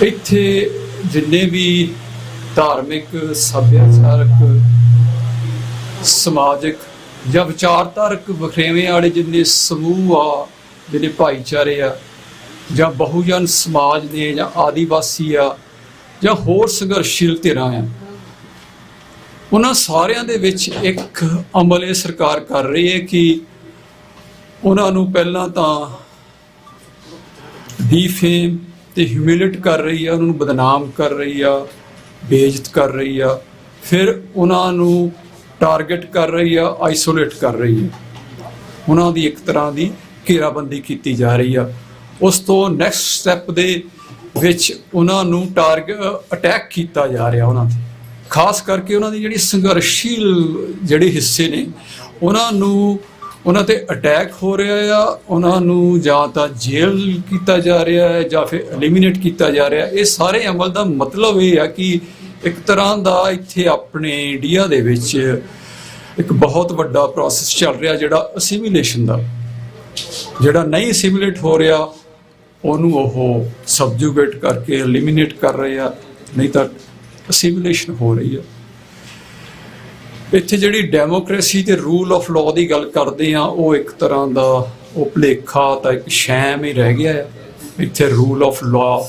ਇੱਥੇ ਜਿੰਨੇ ਵੀ ਧਾਰਮਿਕ, ਸੱਭਿਆਚਾਰਕ, ਸਮਾਜਿਕ ਜਾਂ ਵਿਚਾਰਧਾਰਕ ਵਖਰੇਵੇਂ ਵਾਲੇ ਜਿੰਨੇ ਸਮੂਹ ਆ, ਜਿਹੜੇ ਭਾਈਚਾਰੇ ਆ, ਜਾਂ ਬਹੁਜਨ ਸਮਾਜ ਨੇ, ਜਾਂ ਆਦੀਵਾਸੀ ਆ, ਜਾਂ ਹੋਰ ਸੰਘਰਸ਼ੀਲ ਧਿਰਾਂ ਆ, ਉਹਨਾਂ ਸਾਰਿਆਂ ਦੇ ਵਿੱਚ ਇੱਕ ਅਮਲ ਇਹ ਸਰਕਾਰ ਕਰ ਰਹੀ ਹੈ ਕਿ ਉਹਨਾਂ ਨੂੰ ਪਹਿਲਾਂ ਤਾਂ ਡੀਫੇਮ ਤੇ ਹਿਊਮਿਲੇਟ ਕਰ ਰਹੀ ਆ, ਉਹਨਾਂ ਨੂੰ ਬਦਨਾਮ ਕਰ ਰਹੀ ਆ, ਬੇਇੱਜ਼ਤ ਕਰ ਰਹੀ ਆ, ਫਿਰ ਉਹਨਾਂ ਨੂੰ ਟਾਰਗੇਟ ਕਰ ਰਹੀ ਆ, ਆਈਸੋਲੇਟ ਕਰ ਰਹੀ ਹੈ, ਉਹਨਾਂ ਦੀ ਇੱਕ ਤਰ੍ਹਾਂ ਦੀ ਘੇਰਾਬੰਦੀ ਕੀਤੀ ਜਾ ਰਹੀ ਆ। ਉਸ ਤੋਂ ਨੈਕਸਟ ਸਟੈਪ ਦੇ ਵਿੱਚ ਉਹਨਾਂ ਨੂੰ ਅਟੈਕ ਕੀਤਾ ਜਾ ਰਿਹਾ, ਉਹਨਾਂ 'ਤੇ ਖਾਸ ਕਰਕੇ ਉਹਨਾਂ ਦੀ ਜਿਹੜੀ ਸੰਘਰਸ਼ੀਲ ਜਿਹੜੇ ਹਿੱਸੇ ਨੇ ਉਹਨਾਂ ਤੇ ਅਟੈਕ ਹੋ ਰਿਹਾ ਆ, ਉਹਨਾਂ ਨੂੰ ਜਾਂ ਤਾਂ ਜੇਲ੍ਹ ਕੀਤਾ ਜਾ ਰਿਹਾ ਹੈ ਜਾਂ ਫਿਰ ਐਲੀਮੀਨੇਟ ਕੀਤਾ ਜਾ ਰਿਹਾ। ਇਹ ਸਾਰੇ ਅਮਲ ਦਾ ਮਤਲਬ ਇਹ ਆ ਕਿ ਇੱਕ ਤਰ੍ਹਾਂ ਦਾ ਇੱਥੇ ਆਪਣੇ ਇੰਡੀਆ ਦੇ ਵਿੱਚ ਇੱਕ ਬਹੁਤ ਵੱਡਾ ਪ੍ਰੋਸੈਸ ਚੱਲ ਰਿਹਾ, ਜਿਹੜਾ ਅਸੀਮੀਲੇਸ਼ਨ ਦਾ, ਜਿਹੜਾ ਨਹੀਂ ਅਸੀਮੀਲੇਟ ਹੋ ਰਿਹਾ ਉਹਨੂੰ ਉਹ ਸਬਜੂਗੇਟ ਕਰਕੇ ਐਲੀਮੀਨੇਟ ਕਰ ਰਹੇ ਆ, ਨਹੀਂ ਤਾਂ ਅਸੀਮੀਲੇਸ਼ਨ ਹੋ ਰਹੀ ਆ। ਇੱਥੇ ਜਿਹੜੀ ਡੈਮੋਕ੍ਰੇਸੀ ਤੇ ਰੂਲ ਆਫ ਲਾਅ ਦੀ ਗੱਲ ਕਰਦੇ ਆ, ਉਹ ਇੱਕ ਤਰ੍ਹਾਂ ਦਾ ਉਹ ਭੁਲੇਖਾ ਤਾਂ ਇੱਕ ਸ਼ੈਮ ਹੀ ਰਹਿ ਗਿਆ ਆ। ਇੱਥੇ ਰੂਲ ਆਫ ਲਾਅ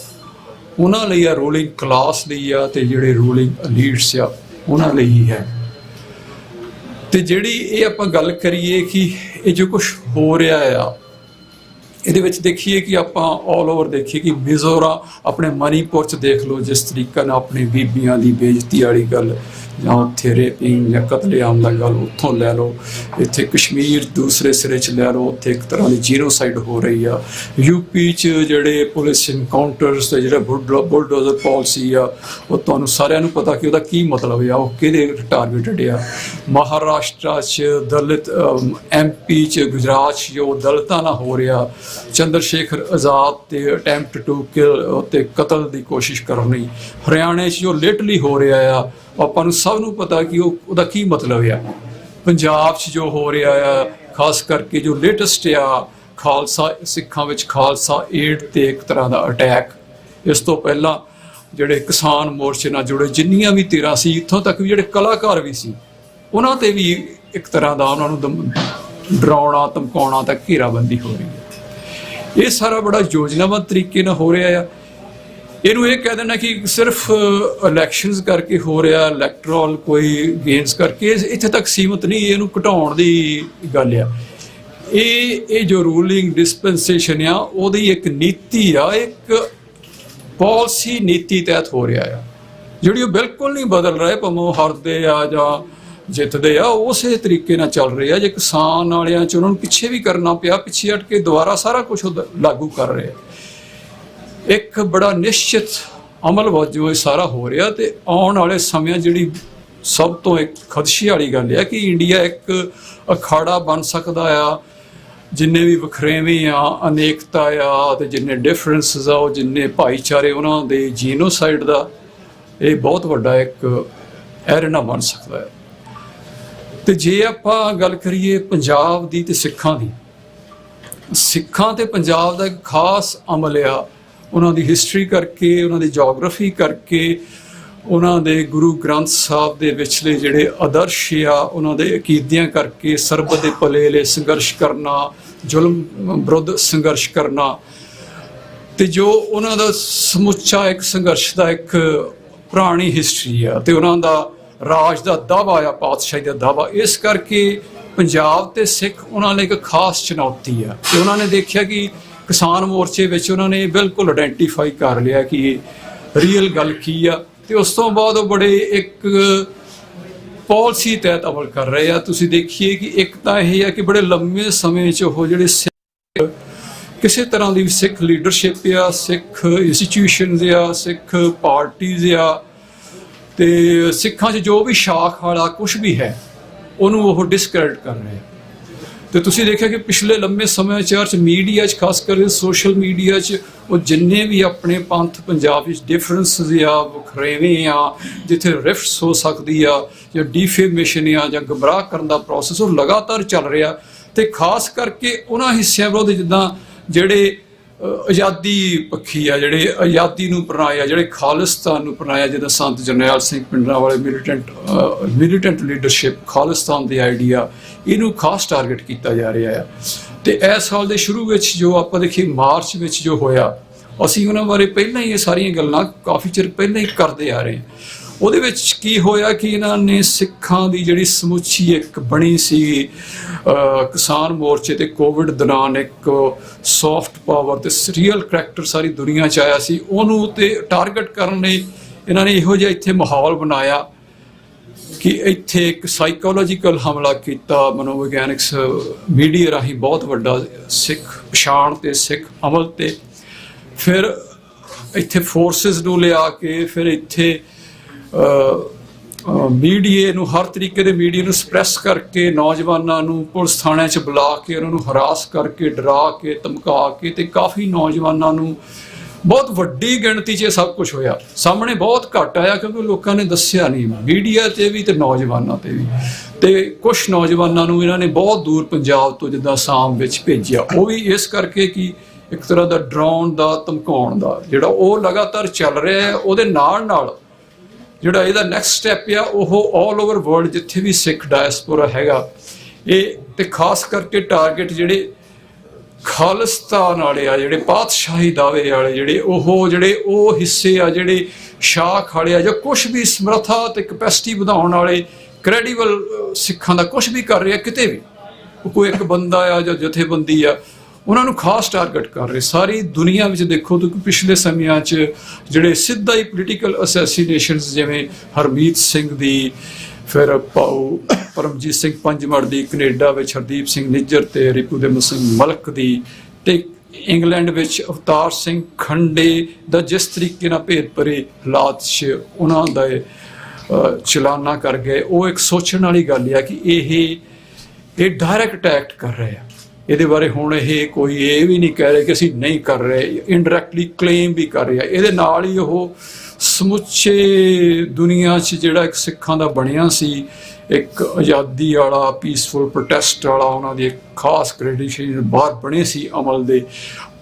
ਉਹਨਾਂ ਲਈ ਆ, ਰੂਲਿੰਗ ਕਲਾਸ ਲਈ ਆ, ਤੇ ਜਿਹੜੇ ਰੂਲਿੰਗ ਐਲੀਟਸ ਆ ਉਹਨਾਂ ਲਈ ਹੀ ਹੈ। ਤੇ ਜਿਹੜੀ ਇਹ ਆਪਾਂ ਗੱਲ ਕਰੀਏ ਕਿ ਇਹ ਜੋ ਕੁਝ ਹੋ ਰਿਹਾ ਆ, ਇਹਦੇ ਵਿੱਚ ਦੇਖੀਏ ਕਿ ਆਪਾਂ ਆਲ ਓਵਰ ਦੇਖੀਏ ਕਿ ਮਿਜ਼ੋਰਮ, ਆਪਣੇ ਮਨੀਪੁਰ 'ਚ ਦੇਖ ਲਓ ਜਿਸ ਤਰੀਕੇ ਨਾਲ ਆਪਣੀ ਬੀਬੀਆਂ ਦੀ ਬੇਇੱਜ਼ਤੀ ਵਾਲੀ ਗੱਲ, ਜਾਂ ਉੱਥੇ ਰੇਪਿੰਗ ਜਾਂ ਕਤਲੇਆਮ ਦਾ ਗੱਲ ਉੱਥੋਂ ਲੈ ਲਓ, ਇੱਥੇ ਕਸ਼ਮੀਰ ਦੂਸਰੇ ਸਿਰੇ 'ਚ ਲੈ ਲਓ, ਉੱਥੇ ਇੱਕ ਤਰ੍ਹਾਂ ਦੀ ਜੀਨੋਸਾਈਡ ਹੋ ਰਹੀ ਆ। ਯੂਪੀ 'ਚ ਜਿਹੜੇ ਪੁਲਿਸ ਇਨਕਾਊਂਟਰਸ ਤੇ ਜਿਹੜਾ ਬੁਲਡੋਜ਼ਰ ਪਾਲਿਸੀ ਆ, ਉਹ ਤੁਹਾਨੂੰ ਸਾਰਿਆਂ ਨੂੰ ਪਤਾ ਕਿ ਉਹਦਾ ਕੀ ਮਤਲਬ ਆ, ਉਹ ਕਿਹਦੇ ਟਾਰਗੇਟਡ ਆ। ਮਹਾਰਾਸ਼ਟਰ 'ਚ ਦਲਿਤ, MP 'ਚ, ਗੁਜਰਾਤ 'ਚ ਜੋ ਦਲਿਤਾਂ ਨਾਲ ਹੋ ਰਿਹਾ, ਚੰਦਰ ਸ਼ੇਖਰ ਆਜ਼ਾਦ ਤੇ ਅਟੈਂਪਟ ਟੂ ਕਿਲ ਤੇ ਕਤਲ ਦੀ ਕੋਸ਼ਿਸ਼ ਕਰਨੀ, ਹਰਿਆਣੇ 'ਚ ਜੋ ਲੇਟਲੀ ਹੋ ਰਿਹਾ ਆ, ਆਪਾਂ ਨੂੰ ਸਭ ਨੂੰ ਪਤਾ ਕਿ ਉਹਦਾ ਕੀ ਮਤਲਬ ਆ। ਪੰਜਾਬ 'ਚ ਜੋ ਹੋ ਰਿਹਾ ਆ, ਖਾਸ ਕਰਕੇ ਜੋ ਲੇਟੈਸਟ ਆ, ਖਾਲਸਾ ਸਿੱਖਾਂ ਵਿੱਚ ਖਾਲਸਾ ਏਡ ਤੇ ਇੱਕ ਤਰ੍ਹਾਂ ਦਾ ਅਟੈਕ। ਇਸ ਤੋਂ ਪਹਿਲਾਂ ਜਿਹੜੇ ਕਿਸਾਨ ਮੋਰਚੇ ਨਾਲ ਜੁੜੇ ਜਿੰਨੀਆਂ ਵੀ ਧਿਰਾਂ ਸੀ, ਇੱਥੋਂ ਤੱਕ ਵੀ ਜਿਹੜੇ ਕਲਾਕਾਰ ਵੀ ਸੀ, ਉਹਨਾਂ ਤੇ ਵੀ ਇੱਕ ਤਰ੍ਹਾਂ ਦਾ ਉਹਨਾਂ ਨੂੰ ਡਰਾਉਣਾ, ਧਮਕਾਉਣਾ ਤਾਂ ਘੇਰਾਬੰਦੀ ਹੋ ਰਹੀ ਹੈ। ਇਹ ਸਾਰਾ ਬੜਾ ਯੋਜਨਾਬੱਧ ਤਰੀਕੇ ਨਾਲ ਹੋ ਰਿਹਾ ਆ। ਇਹਨੂੰ ਇਹ ਕਹਿ ਦੇਣਾ ਕਿ ਸਿਰਫ ਇਲੈਕਸ਼ਨਸ ਕਰਕੇ ਹੋ ਰਿਹਾ, ਇਲੈਕਟਰਲ ਕੋਈ ਗੇਨਸ ਕਰਕੇ, ਇੱਥੇ ਤੱਕ ਸੀਮਤ ਨਹੀਂ, ਇਹਨੂੰ ਘਟਾਉਣ ਦੀ ਗੱਲ ਆ। ਇਹ ਜੋ ਰੂਲਿੰਗ ਡਿਸਪੈਂਸੇਸ਼ਨ ਆ, ਉਹਦੀ ਇੱਕ ਨੀਤੀ ਆ, ਇੱਕ ਪਾਲਿਸੀ ਨੀਤੀ ਤਹਿਤ ਹੋ ਰਿਹਾ ਆ, ਜਿਹੜੀ ਉਹ ਬਿਲਕੁਲ ਨਹੀਂ ਬਦਲ ਰਹੇ, ਭਾਵੇਂ ਉਹ ਹਾਰਦੇ ਆ ਜਾਂ ਜਿੱਤਦੇ ਆ, ਉਸੇ ਤਰੀਕੇ ਨਾਲ ਚੱਲ ਰਹੇ ਆ। ਜੇ ਕਿਸਾਨ ਵਾਲਿਆਂ 'ਚ ਉਹਨਾਂ ਨੂੰ ਪਿੱਛੇ ਵੀ ਕਰਨਾ ਪਿਆ, ਪਿੱਛੇ ਹਟ ਕੇ ਦੁਬਾਰਾ ਸਾਰਾ ਕੁਝ ਲਾਗੂ ਕਰ ਰਹੇ ਆ। ਇੱਕ ਬੜਾ ਨਿਸ਼ਚਿਤ ਅਮਲ ਵਜੋਂ ਇਹ ਸਾਰਾ ਹੋ ਰਿਹਾ। ਤੇ ਆਉਣ ਵਾਲੇ ਸਮਿਆਂ ਜਿਹੜੀ ਸਭ ਤੋਂ ਇੱਕ ਖਦਸ਼ੇ ਵਾਲੀ ਗੱਲ ਆ ਕਿ ਇੰਡੀਆ ਇੱਕ ਅਖਾੜਾ ਬਣ ਸਕਦਾ ਆ, ਜਿੰਨੇ ਵੀ ਵਖਰੇਵੇਂ ਆ, ਅਨੇਕਤਾ ਆ, ਤੇ ਜਿੰਨੇ ਡਿਫਰੈਂਸਿਸ ਆ, ਉਹ ਜਿੰਨੇ ਭਾਈਚਾਰੇ, ਉਹਨਾਂ ਦੇ ਜੀਨੋਸਾਈਡ ਦਾ ਇਹ ਬਹੁਤ ਵੱਡਾ ਇੱਕ ਐਰੇਨਾ ਬਣ ਸਕਦਾ ਹੈ। ਤੇ ਜੇ ਆਪਾਂ ਗੱਲ ਕਰੀਏ ਪੰਜਾਬ ਦੀ ਤੇ ਸਿੱਖਾਂ ਦੀ, ਸਿੱਖਾਂ ਤੇ ਪੰਜਾਬ ਦਾ ਇੱਕ ਖਾਸ ਅਮਲ ਆ, ਉਹਨਾਂ ਦੀ ਹਿਸਟਰੀ ਕਰਕੇ, ਉਹਨਾਂ ਦੀ ਜੋਗ੍ਰਾਫੀ ਕਰਕੇ, ਉਹਨਾਂ ਦੇ ਗੁਰੂ ਗ੍ਰੰਥ ਸਾਹਿਬ ਦੇ ਵਿਚਲੇ ਜਿਹੜੇ ਆਦਰਸ਼ ਆ, ਉਹਨਾਂ ਦੇ ਅਕੀਦਿਆਂ ਕਰਕੇ, ਸਰਬਤ ਦੇ ਭਲੇ ਲਈ ਸੰਘਰਸ਼ ਕਰਨਾ, ਜ਼ੁਲਮ ਵਿਰੁੱਧ ਸੰਘਰਸ਼ ਕਰਨਾ, ਤੇ ਜੋ ਉਹਨਾਂ ਦਾ ਸਮੁੱਚਾ ਇੱਕ ਸੰਘਰਸ਼ ਦਾ ਇੱਕ ਪੁਰਾਣੀ ਹਿਸਟਰੀ ਆ, ਤੇ ਉਹਨਾਂ ਦਾ ਰਾਜ ਦਾ ਦਾਅਵਾ ਆ, ਪਾਤਸ਼ਾਹੀ ਦਾ ਦਾਅਵਾ। ਇਸ ਕਰਕੇ ਪੰਜਾਬ ਤੇ ਸਿੱਖ ਉਹਨਾਂ ਲਈ ਇੱਕ ਖਾਸ ਚੁਣੌਤੀ ਆ। ਤੇ ਉਹਨਾਂ ਨੇ ਦੇਖਿਆ ਕਿ ਕਿਸਾਨ ਮੋਰਚੇ ਵਿੱਚ ਉਹਨਾਂ ਨੇ ਬਿਲਕੁਲ ਆਇਡੈਂਟੀਫਾਈ ਕਰ ਲਿਆ ਕਿ ਇਹ ਰੀਅਲ ਗੱਲ ਕੀ ਆ, ਤੇ ਉਸ ਤੋਂ ਬਾਅਦ ਉਹ ਬੜੇ ਇੱਕ ਪਾਲਿਸੀ ਤਹਿਤ ਅਮਲ ਕਰ ਰਹੇ ਆ। ਤੁਸੀਂ ਦੇਖੀਏ ਕਿ ਇੱਕ ਤਾਂ ਇਹ ਆ ਕਿ ਬੜੇ ਲੰਮੇ ਸਮੇਂ 'ਚ ਉਹ ਜਿਹੜੇ ਕਿਸੇ ਤਰ੍ਹਾਂ ਦੀ ਸਿੱਖ ਲੀਡਰਸ਼ਿਪ ਆ, ਸਿੱਖ ਇੰਸਟੀਟਿਊਸ਼ਨਸ ਆ, ਸਿੱਖ ਪਾਰਟੀਜ਼ ਆ, ਤੇ ਸਿੱਖਾਂ 'ਚ ਜੋ ਵੀ ਸ਼ਾਖ ਵਾਲਾ ਕੁਛ ਵੀ ਹੈ, ਉਹਨੂੰ ਉਹ ਡਿਸਕ੍ਰੈਡਿਟ ਕਰ ਰਹੇ ਆ। ਤੇ ਤੁਸੀਂ ਦੇਖਿਆ ਕਿ ਪਿਛਲੇ ਲੰਮੇ ਸਮੇਂ 'ਚ ਮੀਡੀਆ 'ਚ, ਖਾਸ ਕਰਕੇ ਸੋਸ਼ਲ ਮੀਡੀਆ 'ਚ, ਉਹ ਜਿੰਨੇ ਵੀ ਆਪਣੇ ਪੰਥ ਪੰਜਾਬ ਵਿੱਚ ਡਿਫਰੈਂਸਿਸ ਆ, ਵਖਰੇਵੇਂ ਆ, ਜਿੱਥੇ ਰਿਫਟਸ ਹੋ ਸਕਦੀ ਆ, ਜਾਂ ਡੀਫੇਮੇਸ਼ਨ ਆ, ਜਾਂ ਗੁੰਮਰਾਹ ਕਰਨ ਦਾ ਪ੍ਰੋਸੈਸ, ਉਹ ਲਗਾਤਾਰ ਚੱਲ ਰਿਹਾ। ਤੇ ਖਾਸ ਕਰਕੇ ਉਹਨਾਂ ਹਿੱਸਿਆਂ ਵਿਰੁੱਧ ਜਿੱਦਾਂ ਜਿਹੜੇ आज़ादी पक्षी आ जिहड़े आज़ादी नूं अपनाया, जिहड़े खालिस्तान नूं अपनाया, जिद्दां संत जरनैल सिंह पिंडरांवाले मिलीटेंट लीडरशिप खालिस्तान दे आइडिया इहनूं खास टारगेट किया जा रहा है। तो इस साल के शुरू में जो आप देखिए मार्च में जो होया, असीं उन्हां बारे पहलां ही ये सारियां गल्लां काफ़ी चिर पहलां ही करते आ रहे हैं। ਉਹਦੇ ਵਿੱਚ ਕੀ ਹੋਇਆ कि इन्हां ने सिखां दी जिहड़ी समੁੱਚੀ एक बनी सी किसान मोर्चे ते कोविड दौरान एक सॉफ्ट पावर ते रियल करैक्टर सारी दुनिया च आया सी, ਉਹਨੂੰ ते टारगेट करन लई इन्हां ने इहो जिहा इत्थे माहौल बनाया कि इत्थे एक साइकोलॉजिकल हमला किया मनोविग्यानिक्स मीडिया राही बहुत वड्डा सिख पछाण ते सिख अमल ते फिर इत्थे फोर्सिस नूं लिया के फिर इत्थे मीडिया नूं हर तरीके दे मीडिया नूं सप्रैस करके नौजवानों नूं पुलिस थाणिਆਂ 'ਚ बुला के उन्होंने हरास करके डरा के धमका के ते काफ़ी नौजवानों नूं बहुत वड्डी गिणती 'ਚ सब कुछ होया। सामने बहुत घट आया क्योंकि लोगों ने दस्सिया नहीं, मीडिया ते भी ते नौजवानों ते भी। ते कुछ नौजवानों नूं इन्हां ने बहुत दूर पंजाब तो जिद्दां आसाम विच भेजिया, वो भी इस करके कि एक तरह का डराउण दा धमकाउण दा जिहड़ा वो लगातार चल रहा है। ਉਹਦੇ ਨਾਲ ਜਿਹੜਾ ਇਹਦਾ ਨੈਕਸਟ ਸਟੈਪ ਆ ਉਹ ਆਲ ਓਵਰ ਵਰਲਡ ਜਿੱਥੇ ਵੀ ਸਿੱਖ ਡਾਇਸਪੋਰਾ ਹੈਗਾ ਇਹ ਤੇ ਖਾਸ ਕਰਕੇ ਟਾਰਗੇਟ ਜਿਹੜੇ ਖਾਲਿਸਤਾਨ ਵਾਲੇ ਆ, ਜਿਹੜੇ ਪਾਤਸ਼ਾਹੀ ਦਾਅਵੇ ਵਾਲੇ ਜਿਹੜੇ ਉਹ ਹਿੱਸੇ ਆ, ਜਿਹੜੇ ਸ਼ਾਖ ਵਾਲੇ ਆ ਜਾਂ ਕੁਛ ਵੀ ਸਮਰੱਥਾ ਤੇ ਕਪੈਸਿਟੀ ਵਧਾਉਣ ਵਾਲੇ ਕ੍ਰੈਡੀਬਲ ਸਿੱਖਾਂ ਦਾ ਕੁਛ ਵੀ ਕਰ ਰਿਹਾ ਕਿਤੇ ਵੀ, ਕੋਈ ਇੱਕ ਬੰਦਾ ਆ ਜਾਂ ਜਥੇਬੰਦੀ ਆ, उन्होंने खास टारगेट कर रहे। सारी दुनिया में देखो तो पिछले समय जोड़े सीधा ही पोलीटिकल असैसीनेशनस जिमें हरमीत सिंह दी, फिर पाओ परमजीत सिंह पंजमढ़ दी, कनेडा में हरदीप सिंह निज्जर ते रिपुदमन सिंह मलक दी, ते इंग्लैंड में अवतार सिंह खंडे दा जिस तरीके नाल भेद भरे हालात उन्हों का चलाना कर गए, वो एक सोचने वाली गल है कि ये डायरैक्ट अटैक कर रहे हैं। ਇਹਦੇ ਬਾਰੇ ਹੁਣ ਇਹ ਕੋਈ ਇਹ ਵੀ ਨਹੀਂ ਕਹਿ ਰਹੇ ਕਿ ਅਸੀਂ ਨਹੀਂ ਕਰ ਰਹੇ, ਇਨਡਾਇਰੈਕਟਲੀ ਕਲੇਮ ਵੀ ਕਰ ਰਿਹਾ। ਇਹਦੇ ਨਾਲ ਹੀ ਉਹ ਸਮੁੱਚੇ ਦੁਨੀਆ 'ਚ ਜਿਹੜਾ ਇੱਕ ਸਿੱਖਾਂ ਦਾ ਬਣਿਆ ਸੀ ਇੱਕ ਆਜ਼ਾਦੀ ਵਾਲਾ ਪੀਸਫੁਲ ਪ੍ਰੋਟੈਸਟ ਵਾਲਾ, ਉਹਨਾਂ ਦੀ ਇੱਕ ਖਾਸ ਕ੍ਰੈਡੀਸ਼ਨ ਬਾਹਰ ਬਣੇ ਸੀ ਅਮਲ ਦੇ,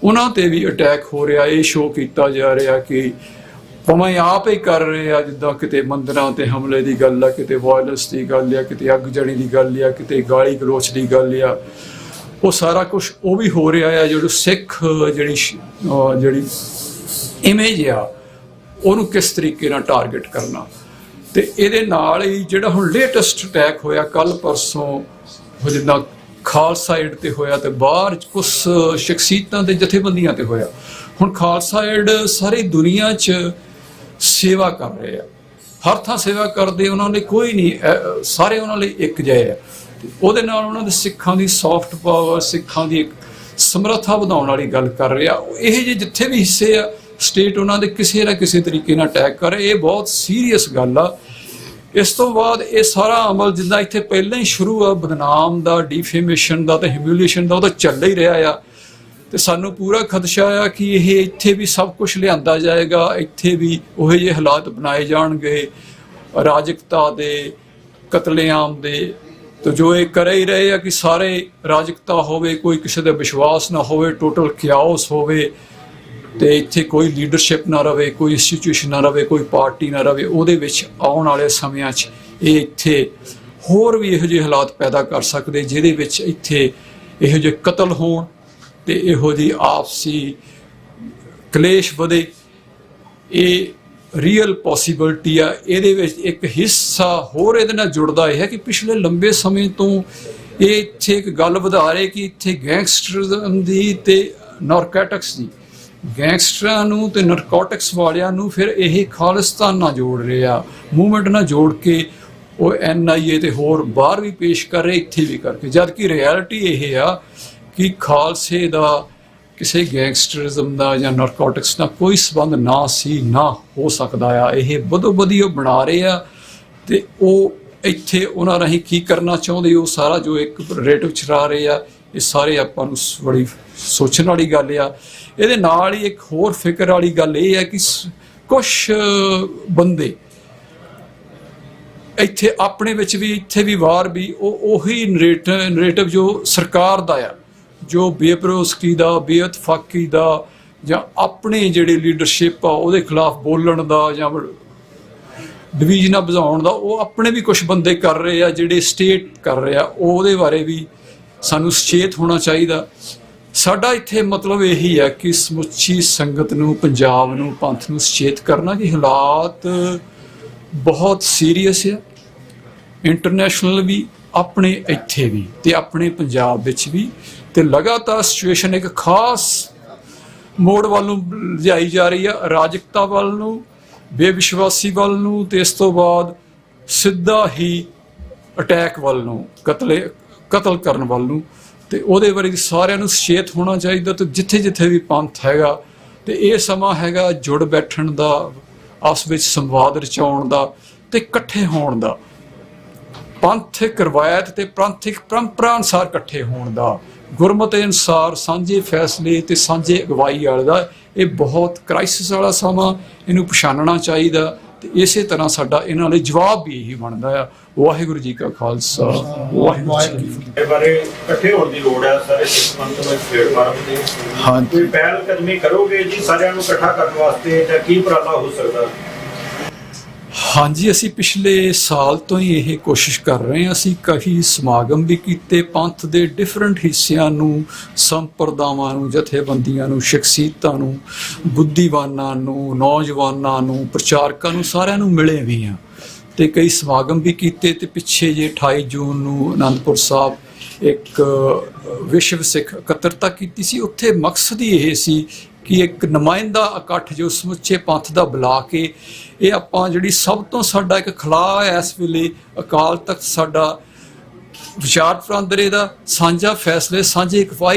ਉਹਨਾਂ 'ਤੇ ਵੀ ਅਟੈਕ ਹੋ ਰਿਹਾ। ਇਹ ਸ਼ੋਅ ਕੀਤਾ ਜਾ ਰਿਹਾ ਕਿ ਭਾਵੇਂ ਆਪ ਹੀ ਕਰ ਰਹੇ ਆ, ਜਿੱਦਾਂ ਕਿਤੇ ਮੰਦਰਾਂ 'ਤੇ ਹਮਲੇ ਦੀ ਗੱਲ ਆ, ਕਿਤੇ ਵਾਇਲੈਂਸ ਦੀ ਗੱਲ ਆ, ਕਿਤੇ ਅੱਗ ਜਣੀ ਦੀ ਗੱਲ ਆ, ਕਿਤੇ ਗਾਲੀ ਗਲੋਚ ਦੀ ਗੱਲ ਆ, वो सारा कुछ वो भी हो रहा है। जो सिख जी इमेज आ उन्होंने किस तरीके नाल टारगेट करना, तो ये जोड़ा हुण लेटेस्ट अटैक होया कल परसों जिद्दां खालसा एड ते होया, तो बाहर कुछ शख्सियतां ते जथेबंदियां ते होया। हुण खालसा एड सारी दुनिया च सेवा कर रहे हैं, हर थां सेवा करते, उन्होंने कोई नहीं, सारे उन्होंने एक जिहे है। ਉਹਦੇ ਨਾਲ ਉਹਨਾਂ ਦੇ ਸਿੱਖਾਂ ਦੀ ਸੌਫਟ ਪਾਵਰ, ਸਿੱਖਾਂ ਦੀ ਇੱਕ ਸਮਰੱਥਾ ਵਧਾਉਣ ਵਾਲੀ ਗੱਲ ਕਰ ਰਿਹਾ। ਇਹ ਜੇ ਜਿੱਥੇ ਵੀ ਹਿੱਸੇ ਆ ਸਟੇਟ ਉਹਨਾਂ ਦੇ ਕਿਸੇ ਨਾ ਕਿਸੇ ਤਰੀਕੇ ਨਾਲ ਅਟੈਕ ਕਰ ਰਹੇ, ਇਹ ਬਹੁਤ ਸੀਰੀਅਸ ਗੱਲ ਆ। ਇਸ ਤੋਂ ਬਾਅਦ ਇਹ ਸਾਰਾ ਅਮਲ ਜਿੱਦਾਂ ਇੱਥੇ ਪਹਿਲਾਂ ਹੀ ਸ਼ੁਰੂ ਆ ਬਦਨਾਮ ਦਾ, ਡਿਫੇਮੇਸ਼ਨ ਦਾ ਤੇ ਹਿਊਮਿਲੀਏਸ਼ਨ ਦਾ, ਉਹ ਤਾਂ ਚੱਲ ਹੀ ਰਿਹਾ ਆ। ਤੇ ਸਾਨੂੰ ਪੂਰਾ ਖਦਸ਼ਾ ਆ ਕਿ ਇਹ ਇੱਥੇ ਵੀ ਸਭ ਕੁਝ ਲਿਆਂਦਾ ਜਾਏਗਾ, ਇੱਥੇ ਵੀ ਉਹੋ ਜਿਹੇ ਹਾਲਾਤ ਬਣਾਏ ਜਾਣਗੇ ਰਾਜਕਤਾ ਦੇ, ਕਤਲੇਆਮ ਦੇ। तो जो ये कर ही रहे हैं कि सारे राजकता होवे, कोई किसी का विश्वास ना होवे, टोटल क्याओस होवे, ते इत्थे कोई लीडरशिप ना रहे, कोई इंस्टीट्यूशन ना रहे, कोई पार्टी ना रहे। ਉਹਦੇ ਵਿੱਚ आने वाले समय ये इत्थे होर भी इहो ਜਿਹੇ हालात पैदा कर सकते ਜਿਹਦੇ ਵਿੱਚ ਇੱਥੇ ਇਹੋ ਜਿਹੇ कतल होण ते ਇਹੋ ਜਿਹੀ आपसी कलेश ਵਧੇ। ये ਰੀਅਲ ਪੋਸੀਬਿਲਿਟੀ ਆ। ਇਹਦੇ ਵਿੱਚ ਇੱਕ ਹਿੱਸਾ ਹੋਰ ਇਹਦੇ ਨਾਲ ਜੁੜਦਾ ਇਹ ਹੈ ਕਿ ਪਿਛਲੇ ਲੰਬੇ ਸਮੇਂ ਤੋਂ ਇਹ ਇੱਥੇ ਇੱਕ ਗੱਲ ਵਧਾ ਰਹੇ ਕਿ ਇੱਥੇ ਗੈਂਗਸਟਰਿਜ਼ਮ ਦੀ ਤੇ ਨਾਰਕੋਟਿਕਸ ਦੀ, ਗੈਂਗਸਟਰਾਂ ਨੂੰ ਤੇ ਨਾਰਕੋਟਿਕਸ ਵਾਲਿਆਂ ਨੂੰ ਫਿਰ ਇਹ ਖਾਲਿਸਤਾਨ ਨਾਲ ਜੋੜ ਰਹੇ ਆ, ਮੂਵਮੈਂਟ ਨਾਲ ਜੋੜ ਕੇ ਉਹ NIA ਤੇ ਹੋਰ ਬਾਹਰ ਵੀ ਪੇਸ਼ ਕਰ ਰਹੇ, ਇੱਥੇ ਵੀ ਕਰਕੇ, ਜਦ ਕਿ ਰਿਐਲਿਟੀ ਇਹ ਆ ਕਿ ਖਾਲਸੇ ਦਾ ਕਿਸੇ ਗੈਂਗਸਟਰਿਜ਼ਮ ਦਾ ਜਾਂ ਨਾਰਕੋਟਿਕਸ ਨਾਲ ਕੋਈ ਸੰਬੰਧ ਨਾ ਸੀ, ਨਾ ਹੋ ਸਕਦਾ ਆ। ਇਹ ਬਦੋ ਬਦੀ ਉਹ ਬਣਾ ਰਹੇ ਆ ਤੇ ਉਹ ਇੱਥੇ ਉਹਨਾਂ ਰਾਹੀਂ ਕੀ ਕਰਨਾ ਚਾਹੁੰਦੇ, ਉਹ ਸਾਰਾ ਜੋ ਇੱਕ ਨੈਰੇਟਿਵ ਚਲਾ ਰਹੇ ਆ, ਇਹ ਸਾਰੇ ਆਪਾਂ ਨੂੰ ਬੜੀ ਸੋਚਣ ਵਾਲੀ ਗੱਲ ਆ। ਇਹਦੇ ਨਾਲ ਹੀ ਇੱਕ ਹੋਰ ਫਿਕਰ ਵਾਲੀ ਗੱਲ ਇਹ ਹੈ ਕਿ ਕੁਛ ਬੰਦੇ ਇੱਥੇ ਆਪਣੇ ਵਿੱਚ ਵੀ, ਇੱਥੇ ਵੀ ਬਾਹਰ ਵੀ ਉਹੀ ਨੈਰੇਟਿਵ ਜੋ ਸਰਕਾਰ ਦਾ ਆ, ਜੋ ਬੇਭਰੋਸਗੀ ਦਾ, ਬੇਇਤਫਾਕੀ ਦਾ ਜਾਂ ਆਪਣੇ ਜਿਹੜੇ ਲੀਡਰਸ਼ਿਪ ਆ ਉਹਦੇ ਖਿਲਾਫ ਬੋਲਣ ਦਾ ਜਾਂ ਡਿਵੀਜ਼ਨਾਂ ਵਧਾਉਣ ਦਾ, ਉਹ ਆਪਣੇ ਵੀ ਕੁਝ ਬੰਦੇ ਕਰ ਰਹੇ ਆ, ਜਿਹੜੇ ਸਟੇਟ ਕਰ ਰਹੇ ਆ, ਉਹਦੇ ਬਾਰੇ ਵੀ ਸਾਨੂੰ ਸੁਚੇਤ ਹੋਣਾ ਚਾਹੀਦਾ। ਸਾਡਾ ਇੱਥੇ ਮਤਲਬ ਇਹੀ ਹੈ ਕਿ ਸਮੁੱਚੀ ਸੰਗਤ ਨੂੰ, ਪੰਜਾਬ ਨੂੰ, ਪੰਥ ਨੂੰ ਸੁਚੇਤ ਕਰਨਾ ਕਿ ਹਾਲਾਤ ਬਹੁਤ ਸੀਰੀਅਸ ਆ, ਇੰਟਰਨੈਸ਼ਨਲ ਵੀ, ਆਪਣੇ ਇੱਥੇ ਵੀ ਤੇ ਆਪਣੇ ਪੰਜਾਬ ਵਿੱਚ ਵੀ। ਤੇ ਲਗਾਤਾਰ ਸਿਚੁਏਸ਼ਨ ਇੱਕ ਖਾਸ ਮੋੜ ਵੱਲ ਨੂੰ ਲਿਜਾਈ ਜਾ ਰਹੀ ਆ, ਅਰਾਜਕਤਾ ਵੱਲ ਨੂੰ, ਬੇਵਿਸ਼ਵਾਸੀ ਵੱਲ ਨੂੰ, ਤੇ ਇਸ ਤੋਂ ਬਾਅਦ ਸਿੱਧਾ ਹੀ ਅਟੈਕ ਵੱਲ ਨੂੰ, ਕਤਲ ਕਰਨ ਵੱਲ ਨੂੰ। ਤੇ ਉਹਦੇ ਬਾਰੇ ਸਾਰਿਆਂ ਨੂੰ ਸੁਚੇਤ ਹੋਣਾ ਚਾਹੀਦਾ। ਤੇ ਜਿੱਥੇ ਜਿੱਥੇ ਵੀ ਪੰਥ ਹੈਗਾ ਤੇ ਇਹ ਸਮਾਂ ਹੈਗਾ ਜੁੜ ਬੈਠਣ ਦਾ, ਆਪਸ ਵਿੱਚ ਸੰਵਾਦ ਰਚਾਉਣ ਦਾ ਤੇ ਇਕੱਠੇ ਹੋਣ ਦਾ, ਪੰਥਕ ਰਵਾਇਤ ਤੇ ਪੰਥਕ ਪਰੰਪਰਾ ਅਨੁਸਾਰ ਇਕੱਠੇ ਹੋਣ ਦਾ, ਗੁਰਮਤਿ ਅਨੁਸਾਰ ਸਾਂਝੇ ਫੈਸਲੇ ਤੇ ਸਾਂਝੇ ਅਗਵਾਈ ਵਾਲੇ ਦਾ। ਇਹ ਬਹੁਤ ਕ੍ਰਾਈਸਿਸ ਵਾਲਾ ਸਮਾਂ, ਇਹਨੂੰ ਪਛਾਣਨਾ ਚਾਹੀਦਾ। ਤੇ ਇਸੇ ਤਰ੍ਹਾਂ ਸਾਡਾ ਇਹਨਾਂ ਲਈ ਜਵਾਬ ਵੀ ਇਹੀ ਬਣਦਾ ਆ। ਵਾਹਿਗੁਰੂ ਜੀ ਕਾ ਖਾਲਸਾ, ਵਾਹਿਗੁਰੂ ਜੀ ਕੀ ਫਤਿਹ। ਇਹ ਬਾਰੇ ਇਕੱਠੇ ਹੋਣ ਦੀ ਲੋੜ ਹੈ ਸਾਰੇ ਸਿੱਖ ਪੰਥ ਵਿੱਚ ਪਲੇਟਫਾਰਮ ਤੇ। ਕੋਈ ਪਹਿਲ ਕਦਮੀ ਕਰੋਗੇ ਜੀ ਸਾਰਿਆਂ ਨੂੰ ਇਕੱਠਾ ਕਰਨ ਵਾਸਤੇ, ਜਾਂ ਕੀ ਉਪਰਾਲਾ ਹੋ ਸਕਦਾ? ਹਾਂਜੀ, ਅਸੀਂ ਪਿਛਲੇ ਸਾਲ ਤੋਂ ਹੀ ਇਹ ਕੋਸ਼ਿਸ਼ ਕਰ ਰਹੇ ਹਾਂ। ਅਸੀਂ ਕਾਫੀ ਸਮਾਗਮ ਵੀ ਕੀਤੇ, ਪੰਥ ਦੇ ਡਿਫਰੈਂਟ ਹਿੱਸਿਆਂ ਨੂੰ, ਸੰਪਰਦਾਵਾਂ ਨੂੰ, ਜਥੇਬੰਦੀਆਂ ਨੂੰ, ਸ਼ਖਸੀਅਤਾਂ ਨੂੰ, ਬੁੱਧੀਵਾਨਾਂ ਨੂੰ, ਨੌਜਵਾਨਾਂ ਨੂੰ, ਪ੍ਰਚਾਰਕਾਂ ਨੂੰ, ਸਾਰਿਆਂ ਨੂੰ ਮਿਲੇ ਵੀ ਹਾਂ ਤੇ ਕਈ ਸਮਾਗਮ ਵੀ ਕੀਤੇ। ਤੇ ਪਿੱਛੇ ਜੇ 28 ਜੂਨ ਨੂੰ ਅਨੰਦਪੁਰ ਸਾਹਿਬ ਇੱਕ ਵਿਸ਼ਵ ਸਿੱਖ ਇਕੱਤਰਤਾ ਕੀਤੀ ਸੀ। ਉੱਥੇ ਮਕਸਦ ਹੀ ਇਹ ਸੀ ਕਿ ਇੱਕ ਨੁਮਾਇੰਦਾ ਇਕੱਠ ਜੋ ਸਮੁੱਚੇ ਪੰਥ ਦਾ ਬੁਲਾ ਕੇ, ਇਹ ਆਪਾਂ ਜਿਹੜੀ ਸਭ ਤੋਂ ਸਾਡਾ ਇੱਕ ਖਲਾਅ ਹੈ ਇਸ ਵੇਲੇ, ਅਕਾਲ ਤਖਤ ਸਾਡਾ ਵਿਚਾਰ ਵਟਾਂਦਰੇ ਦਾ, ਸਾਂਝਾ ਫੈਸਲੇ, ਸਾਂਝੇ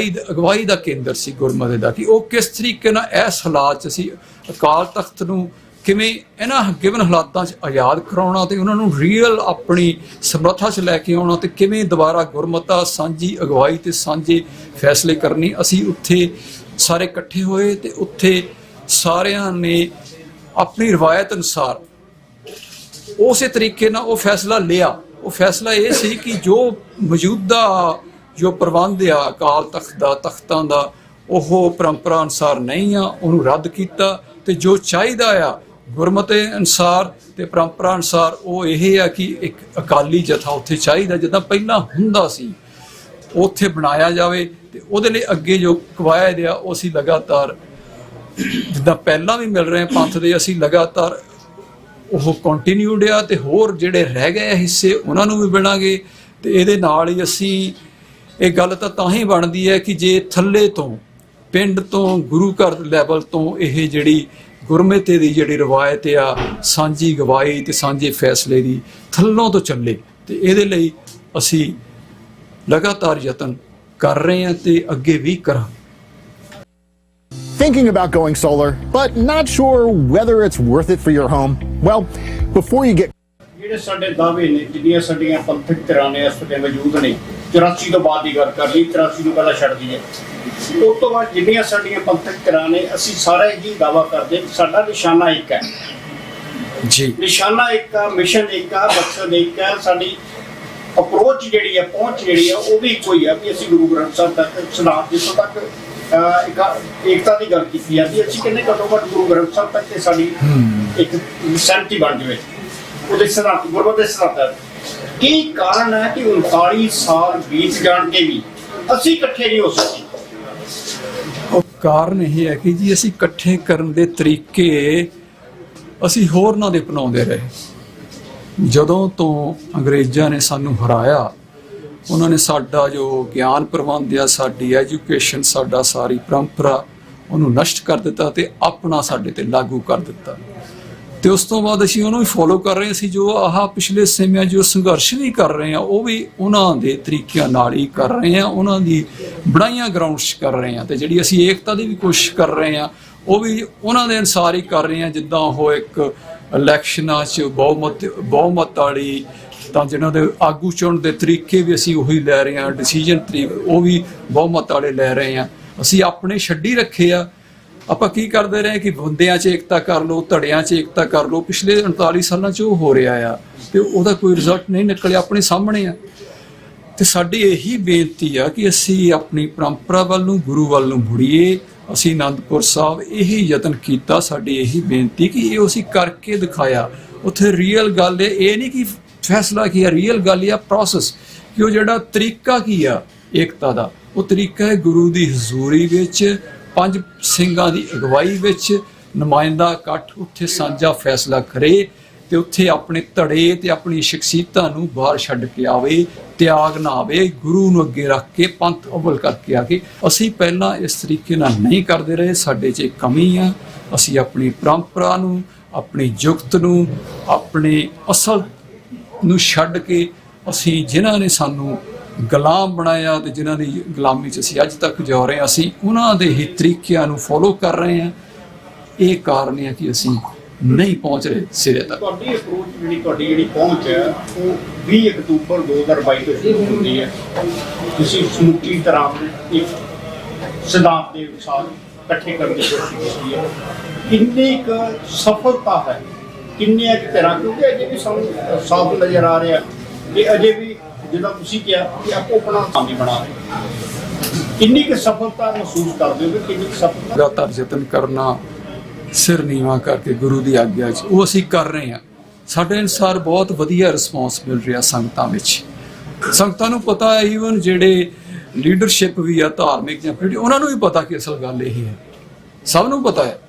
ਅਗਵਾਈ ਦਾ ਕੇਂਦਰ ਸੀ ਗੁਰਮਤਿ ਦਾ, ਕਿ ਉਹ ਕਿਸ ਤਰੀਕੇ ਨਾਲ ਇਸ ਹਾਲਾਤ 'ਚ ਅਸੀਂ ਅਕਾਲ ਤਖਤ ਨੂੰ ਕਿਵੇਂ ਇਹਨਾਂ ਗਿਵਨ ਹਾਲਾਤਾਂ 'ਚ ਆਜ਼ਾਦ ਕਰਾਉਣਾ ਤੇ ਉਹਨਾਂ ਨੂੰ ਰੀਅਲ ਆਪਣੀ ਸਮਰੱਥਾ 'ਚ ਲੈ ਕੇ ਆਉਣਾ, ਤੇ ਕਿਵੇਂ ਦੁਬਾਰਾ ਗੁਰਮਤਾ, ਸਾਂਝੀ ਅਗਵਾਈ ਤੇ ਸਾਂਝੇ ਫੈਸਲੇ ਕਰਨੀ। ਅਸੀਂ ਉੱਥੇ ਸਾਰੇ ਇਕੱਠੇ ਹੋਏ ਤੇ ਉੱਥੇ ਸਾਰਿਆਂ ਨੇ ਆਪਣੀ ਰਵਾਇਤ ਅਨੁਸਾਰ ਉਸੇ ਤਰੀਕੇ ਨਾਲ ਉਹ ਫੈਸਲਾ ਲਿਆ। ਉਹ ਫੈਸਲਾ ਇਹ ਸੀ ਕਿ ਜੋ ਮੌਜੂਦਾ ਜੋ ਪ੍ਰਬੰਧ ਆ ਅਕਾਲ ਤਖਤ ਦਾ, ਤਖਤਾਂ ਦਾ, ਉਹ ਪਰੰਪਰਾ ਅਨੁਸਾਰ ਨਹੀਂ ਆ, ਉਹਨੂੰ ਰੱਦ ਕੀਤਾ। ਤੇ ਜੋ ਚਾਹੀਦਾ ਆ ਗੁਰਮਤਿ ਅਨੁਸਾਰ ਤੇ ਪਰੰਪਰਾ ਅਨੁਸਾਰ, ਉਹ ਇਹ ਆ ਕਿ ਇੱਕ ਅਕਾਲੀ ਜਥਾ ਉੱਥੇ ਚਾਹੀਦਾ ਜਿੱਦਾਂ ਪਹਿਲਾਂ ਹੁੰਦਾ ਸੀ, ਉੱਥੇ ਬਣਾਇਆ ਜਾਵੇ। ਤੇ ਉਹਦੇ ਲਈ ਅੱਗੇ ਜੋ ਕਵਾਇਦ ਆ ਉਹ ਅਸੀਂ ਲਗਾਤਾਰ, ਜਿੱਦਾਂ ਪਹਿਲਾਂ ਵੀ ਮਿਲ ਰਹੇ ਪੰਥ ਦੇ, ਅਸੀਂ ਲਗਾਤਾਰ ਉਹ ਕੰਟੀਨਿਊਡ ਆ। ਤੇ ਹੋਰ ਜਿਹੜੇ ਰਹਿ ਗਏ ਹਿੱਸੇ ਉਹਨਾਂ ਨੂੰ ਵੀ ਬਣਾਂਗੇ। ਤੇ ਇਹਦੇ ਨਾਲ ਹੀ ਅਸੀਂ, ਇਹ ਗੱਲ ਤਾਂ ਹੀ ਬਣਦੀ ਹੈ ਕਿ ਜੇ ਥੱਲੇ ਤੋਂ, ਪਿੰਡ ਤੋਂ, ਗੁਰੂ ਘਰ ਲੈਵਲ ਤੋਂ ਇਹ ਜਿਹੜੀ ਗੁਰਮਤਿ ਦੀ ਜਿਹੜੀ ਰਵਾਇਤ ਆ, ਸਾਂਝੀ ਗਵਾਹੀ ਤੇ ਸਾਂਝੇ ਫੈਸਲੇ ਦੀ ਥੱਲੋਂ ਤੋਂ ਚੱਲੇ। ਤੇ ਇਹਦੇ ਲਈ ਅਸੀਂ ਲਗਾਤਾਰ ਯਤਨ ਕਰ ਰਹੇ ਹਾਂ ਤੇ ਅੱਗੇ ਵੀ ਕਰਾਂਗੇ। Thinking about going solar, but not sure whether it's worth it for your home? Well, before you get ਜਿਹੜੇ ਸਾਡੇ ਦਾਅਵੇ ਨੇ, ਜਿਹੜੀਆਂ ਸਾਡੀਆਂ ਪੰਥਕ ਧਿਰਾਂ ਨੇ ਇਸ ਵੇਲੇ ਮੌਜੂਦ ਨੇ, 84 ਤੋਂ ਬਾਅਦ ਦੀ ਗੱਲ ਕਰ ਲਈ, 83 ਨੂੰ ਪਹਿਲਾਂ ਛੱਡ ਦਈਏ, ਉਸ ਤੋਂ ਬਾਅਦ ਜਿਹੜੀਆਂ ਸਾਡੀਆਂ ਪੰਥਕ ਧਿਰਾਂ ਨੇ, ਅਸੀਂ ਸਾਰਾ ਹੀ ਦਾਅਵਾ ਕਰਦੇ ਸਾਡਾ ਨਿਸ਼ਾਨਾ ਇੱਕ ਹੈ ਜੀ, ਨਿਸ਼ਾਨਾ ਇੱਕ ਆ, ਮਿਸ਼ਨ ਇੱਕ ਆ, ਮਕਸਦ ਇੱਕ ਹੈ, ਸਾਡੀ ਅਪਰੋਚ ਜਿਹੜੀ ਹੈ, ਪਹੁੰਚ ਜਿਹੜੀ ਹੈ, ਉਹ ਵੀ ਇੱਕੋ ਹੀ ਆ ਵੀ ਅਸੀਂ ਗੁਰੂ ਗ੍ਰੰਥ ਸਾਹਿਬ ਤੱਕ, ਸਿਧਾਂਤ ਜਿੱਥੋਂ ਤੱਕ ਏਕਤਾ ਦੀ ਗੱਲ ਕੀਤੀ ਜਾਂਦੀ, ਅਸੀਂ ਕਹਿੰਦੇ ਘੱਟੋ ਘੱਟ ਗੁਰੂ ਗ੍ਰੰਥ ਸਾਹਿਬ ਤੱਕ ਤੇ ਸਾਡੀ ਇੱਕ ਸਹਿਮਤੀ ਬਣ ਜਾਵੇ ਉਹਦੇ ਸਿਧਾਂਤ, ਗੁਰਮਤਿ ਦੇ ਸਿਧਾਂਤ। ਕੀ ਕਾਰਨ ਹੈ ਕਿ 39 ਸਾਲ ਬੀਤ ਜਾਣ ਕੇ ਵੀ ਅਸੀਂ ਇਕੱਠੇ ਨਹੀਂ ਹੋ ਸਕੇ? ਉਹ ਕਾਰਨ ਇਹ ਹੈ ਕਿ ਜੀ ਅਸੀਂ ਇਕੱਠੇ ਕਰਨ ਦੇ ਤਰੀਕੇ ਅਸੀਂ ਹੋਰਨਾਂ ਦੇ ਅਪਣਾਉਂਦੇ ਰਹੇ। ਜਦੋਂ ਤੋਂ ਅੰਗਰੇਜ਼ਾਂ ਨੇ ਸਾਨੂੰ ਹਰਾਇਆ, ਉਹਨਾਂ ਨੇ ਸਾਡਾ ਜੋ ਗਿਆਨ ਪ੍ਰਬੰਧ ਆ, ਸਾਡੀ ਐਜੂਕੇਸ਼ਨ, ਸਾਡਾ ਸਾਰੀ ਪਰੰਪਰਾ, ਉਹਨੂੰ ਨਸ਼ਟ ਕਰ ਦਿੱਤਾ ਤੇ ਆਪਣਾ ਸਾਡੇ ਤੇ ਲਾਗੂ ਕਰ ਦਿੱਤਾ। ਤੇ ਉਸ ਤੋਂ ਬਾਅਦ ਅਸੀਂ ਉਹਨੂੰ ਵੀ ਫੋਲੋ ਕਰ ਰਹੇ ਸੀ। ਜੋ ਆਹ ਪਿਛਲੇ ਸਮਿਆਂ ਜੋ ਸੰਘਰਸ਼ ਵੀ ਕਰ ਰਹੇ ਆ, ਉਹ ਵੀ ਉਹਨਾਂ ਦੇ ਤਰੀਕਿਆਂ ਨਾਲ ਹੀ ਕਰ ਰਹੇ ਆ, ਉਹਨਾਂ ਦੀ ਬਣਾਈਆਂ ਗਰਾਊਂਡਸ ਕਰ ਰਹੇ ਆ। ਤੇ ਜਿਹੜੀ ਅਸੀਂ ਏਕਤਾ ਦੀ ਵੀ ਕੋਸ਼ਿਸ਼ ਕਰ ਰਹੇ ਆ, ਉਹ ਵੀ ਉਹਨਾਂ ਦੇ ਅਨੁਸਾਰ ਹੀ ਕਰ ਰਹੇ ਆ। ਜਿੱਦਾਂ ਉਹ ਇੱਕ ਇਲੈਕਸ਼ਨਾਂ 'ਚ ਬਹੁਮਤ ਵਾਲੀ, ਤਾਂ ਜਿਹਨਾਂ ਦੇ ਆਗੂ ਚੁਣਨ ਦੇ ਤਰੀਕੇ ਵੀ ਅਸੀਂ ਉਹੀ ਲੈ ਰਹੇ ਹਾਂ, ਡਿਸੀਜਨ ਉਹ ਵੀ ਬਹੁਮਤ ਵਾਲੇ ਲੈ ਰਹੇ ਹਾਂ। ਅਸੀਂ ਆਪਣੇ ਛੱਡੀ ਰੱਖੇ ਆ। ਆਪਾਂ ਕੀ ਕਰਦੇ ਰਹੇ ਕਿ ਬੰਦਿਆਂ 'ਚ ਏਕਤਾ ਕਰ ਲਓ, ਧੜਿਆਂ 'ਚ ਏਕਤਾ ਕਰ ਲਓ। ਪਿਛਲੇ 39 ਸਾਲਾਂ 'ਚ ਉਹ ਹੋ ਰਿਹਾ ਆ ਤੇ ਉਹਦਾ ਕੋਈ ਰਿਜ਼ਲਟ ਨਹੀਂ ਨਿਕਲਿਆ, ਆਪਣੇ ਸਾਹਮਣੇ ਆ। ਤੇ ਸਾਡੀ ਇਹੀ ਬੇਨਤੀ ਆ ਕਿ ਅਸੀਂ ਆਪਣੀ ਪਰੰਪਰਾ ਵੱਲ ਨੂੰ, ਗੁਰੂ ਵੱਲ ਨੂੰ ਮੁੜੀਏ। ਅਸੀਂ ਅਨੰਦਪੁਰ ਸਾਹਿਬ ਇਹੀ ਯਤਨ ਕੀਤਾ, ਸਾਡੀ ਇਹੀ ਬੇਨਤੀ ਕਿ ਇਹ ਅਸੀਂ ਕਰਕੇ ਦਿਖਾਇਆ। ਉੱਥੇ ਰੀਅਲ ਗੱਲ ਇਹ ਨਹੀਂ ਕਿ ਫੈਸਲਾ ਕੀ ਆ, ਰੀਅਲ ਗੱਲ ਇਹ ਆ ਪ੍ਰੋਸੈਸ, ਕਿ ਉਹ ਜਿਹੜਾ ਤਰੀਕਾ ਕੀ ਆ ਏਕਤਾ ਦਾ, ਉਹ ਤਰੀਕਾ ਹੈ ਗੁਰੂ ਦੀ ਹਜ਼ੂਰੀ ਵਿੱਚ, 5 ਸਿੰਘਾਂ ਦੀ ਅਗਵਾਈ ਵਿੱਚ ਨੁਮਾਇੰਦਾ ਇਕੱਠ ਉੱਥੇ ਸਾਂਝਾ ਫੈਸਲਾ ਕਰੇ ਤੇ ਉੱਥੇ ਆਪਣੇ ਧੜੇ ਤੇ ਆਪਣੀ ਸ਼ਖਸੀਅਤਾਂ ਨੂੰ ਬਾਹਰ ਛੱਡ ਕੇ ਆਵੇ, ਤਿਆਗ ਨਾ ਆਵੇ, ਗੁਰੂ ਨੂੰ ਅੱਗੇ ਰੱਖ ਕੇ ਪੰਥ ਅਵਲ ਕਰਕੇ ਆ ਕੇ। ਅਸੀਂ ਪਹਿਲਾਂ ਇਸ ਤਰੀਕੇ ਨਾਲ ਨਹੀਂ ਕਰਦੇ ਰਹੇ, ਸਾਡੇ 'ਚ ਕਮੀ ਆ। ਅਸੀਂ ਆਪਣੀ ਪਰੰਪਰਾ ਨੂੰ, ਆਪਣੀ ਜੁਗਤ ਨੂੰ, ਆਪਣੇ ਅਸਲ ਨੂੰ ਛੱਡ ਕੇ ਅਸੀਂ ਜਿਨ੍ਹਾਂ ਨੇ ਸਾਨੂੰ ਗੁਲਾਮ ਬਣਾਇਆ ਤੇ ਜਿਨ੍ਹਾਂ ਦੀ ਗੁਲਾਮੀ 'ਚ ਅਸੀਂ ਅੱਜ ਤੱਕ ਜਾ ਰਹੇ ਹਾਂ, ਅਸੀਂ ਉਹਨਾਂ ਦੇ ਹੀ ਤਰੀਕਿਆਂ ਨੂੰ ਫੋਲੋ ਕਰ ਰਹੇ ਹਾਂ। ਇਹ ਕਾਰਨ ਹੈ ਕਿ ਅਸੀਂ ਨਹੀਂ ਪਹੁੰਚ ਰਹੇ ਸਿਰੇ ਤੱਕ। ਤੁਹਾਡੀ ਅਪਰੋਚ ਤੁਹਾਡੀ ਪਹੁੰਚ ਹੈ ਉਹ 20 ਅਕਤੂਬਰ 2022 ਤੋਂ ਸ਼ੁਰੂ ਹੁੰਦੀ ਹੈ। ਤੁਸੀਂ ਸਮੁੱਚੀ ਤਰ੍ਹਾਂ ਇੱਕ ਸਿਧਾਂਤ ਦੇ ਅਨੁਸਾਰ ਇਕੱਠੇ ਕਰਨ ਦੀ ਕੋਸ਼ਿਸ਼ ਕੀਤੀ ਹੈ। ਕਿੰਨੀ ਕੁ ਸਫਲਤਾ ਹੈ, ਕਿੰਨੇ ਕੁ ਤਰ੍ਹਾਂ, ਕਿਉਂਕਿ ਅਜੇ ਵੀ ਸਾਨੂੰ ਸਾਫ਼ ਨਜ਼ਰ ਆ ਰਿਹਾ ਕਿ ਅਜੇ ਵੀ ਜਿੱਦਾਂ ਤੁਸੀਂ ਕਿਹਾ ਕਿ ਆਪੋ ਆਪਣਾ ਸਾਮੀ ਬਣਾ ਰਹੇ, ਕਿੰਨੀ ਕੁ ਸਫਲਤਾ ਮਹਿਸੂਸ ਕਰਦੇ ਹੋ? ਕਿੰਨੀ ਕੁ ਸਫਲਤਾ? ਲਗਾਤਾਰ ਯਤਨ ਕਰਨਾ, ਸਿਰ ਨੀਵਾਂ ਕਰਕੇ ਗੁਰੂ ਦੀ ਆਗਿਆ 'ਚ, ਉਹ ਅਸੀਂ ਕਰ ਰਹੇ ਹਾਂ। ਸਾਡੇ ਅਨੁਸਾਰ ਬਹੁਤ ਵਧੀਆ ਰਿਸਪੌਂਸ ਮਿਲ ਰਿਹਾ ਸੰਗਤਾਂ ਵਿੱਚ। ਸੰਗਤਾਂ ਨੂੰ ਪਤਾ ਹੈ, ਈਵਨ ਜਿਹੜੇ ਲੀਡਰਸ਼ਿਪ ਵੀ ਆ ਧਾਰਮਿਕ ਜਾਂ ਪੋਲੀਟਿਕਲ, ਉਹਨਾਂ ਨੂੰ ਵੀ ਪਤਾ ਕਿ ਅਸਲ ਗੱਲ ਇਹ ਹੈ, ਸਭ ਨੂੰ ਪਤਾ ਹੈ।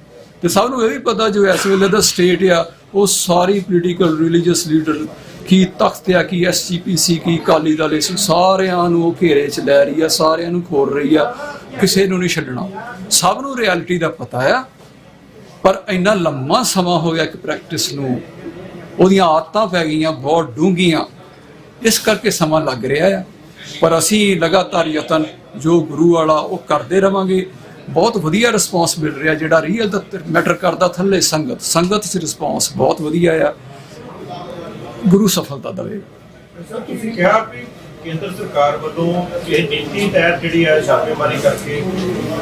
ਤੇ ਸਭ ਨੂੰ ਇਹ ਵੀ ਪਤਾ ਜੋ ਇਸ ਵੇਲੇ ਦਾ ਸਟੇਟ ਆ, ਉਹ ਸਾਰੀ ਪੋਲੀਟੀਕਲ ਰਿਲੀਜੀਅਸ ਲੀਡਰ ਕੀ ਤਖਤ ਆ, ਕੀ SGPC, ਕੀ ਅਕਾਲੀ ਦਲ, ਇਸ ਸਾਰਿਆਂ ਨੂੰ ਉਹ ਘੇਰੇ 'ਚ ਲੈ ਰਹੀ ਆ, ਸਾਰਿਆਂ ਨੂੰ ਖੋਲ ਰਹੀ ਆ, ਕਿਸੇ ਨੂੰ ਨਹੀਂ ਛੱਡਣਾ। ਸਭ ਨੂੰ ਰਿਐਲਿਟੀ ਦਾ ਪਤਾ ਆ, ਪਰ ਇੰਨਾ ਲੰਮਾ ਸਮਾਂ ਹੋ ਗਿਆ ਇੱਕ ਪ੍ਰੈਕਟਿਸ ਨੂੰ, ਉਹਦੀਆਂ ਆਦਤਾਂ ਪੈ ਗਈਆਂ ਬਹੁਤ ਡੂੰਘੀਆਂ, ਇਸ ਕਰਕੇ ਸਮਾਂ ਲੱਗ ਰਿਹਾ ਆ। ਪਰ ਅਸੀਂ ਲਗਾਤਾਰ ਯਤਨ ਜੋ ਗੁਰੂ ਵਾਲਾ ਉਹ ਕਰਦੇ ਰਵਾਂਗੇ। ਬਹੁਤ ਵਧੀਆ ਰਿਸਪੌਂਸ ਮਿਲ ਰਿਹਾ, ਜਿਹੜਾ ਰੀਅਲ ਦਾ ਮੈਟਰ ਕਰਦਾ ਥੱਲੇ ਸੰਗਤ 'ਚ ਰਿਸਪੌਂਸ ਬਹੁਤ ਵਧੀਆ ਆ। ਗੁਰੂ ਸਫਲਤਾ ਦੇਵੇਗਾ। ਤੁਸੀਂ ਕਿਹਾ ਕਿ ਕੇਂਦਰ ਸਰਕਾਰ ਵੱਲੋਂ ਇਹ ਨੀਤੀ ਤਹਿਤ ਜਿਹੜੀ ਹੈ ਛਾਪੇਮਾਰੀ ਕਰਕੇ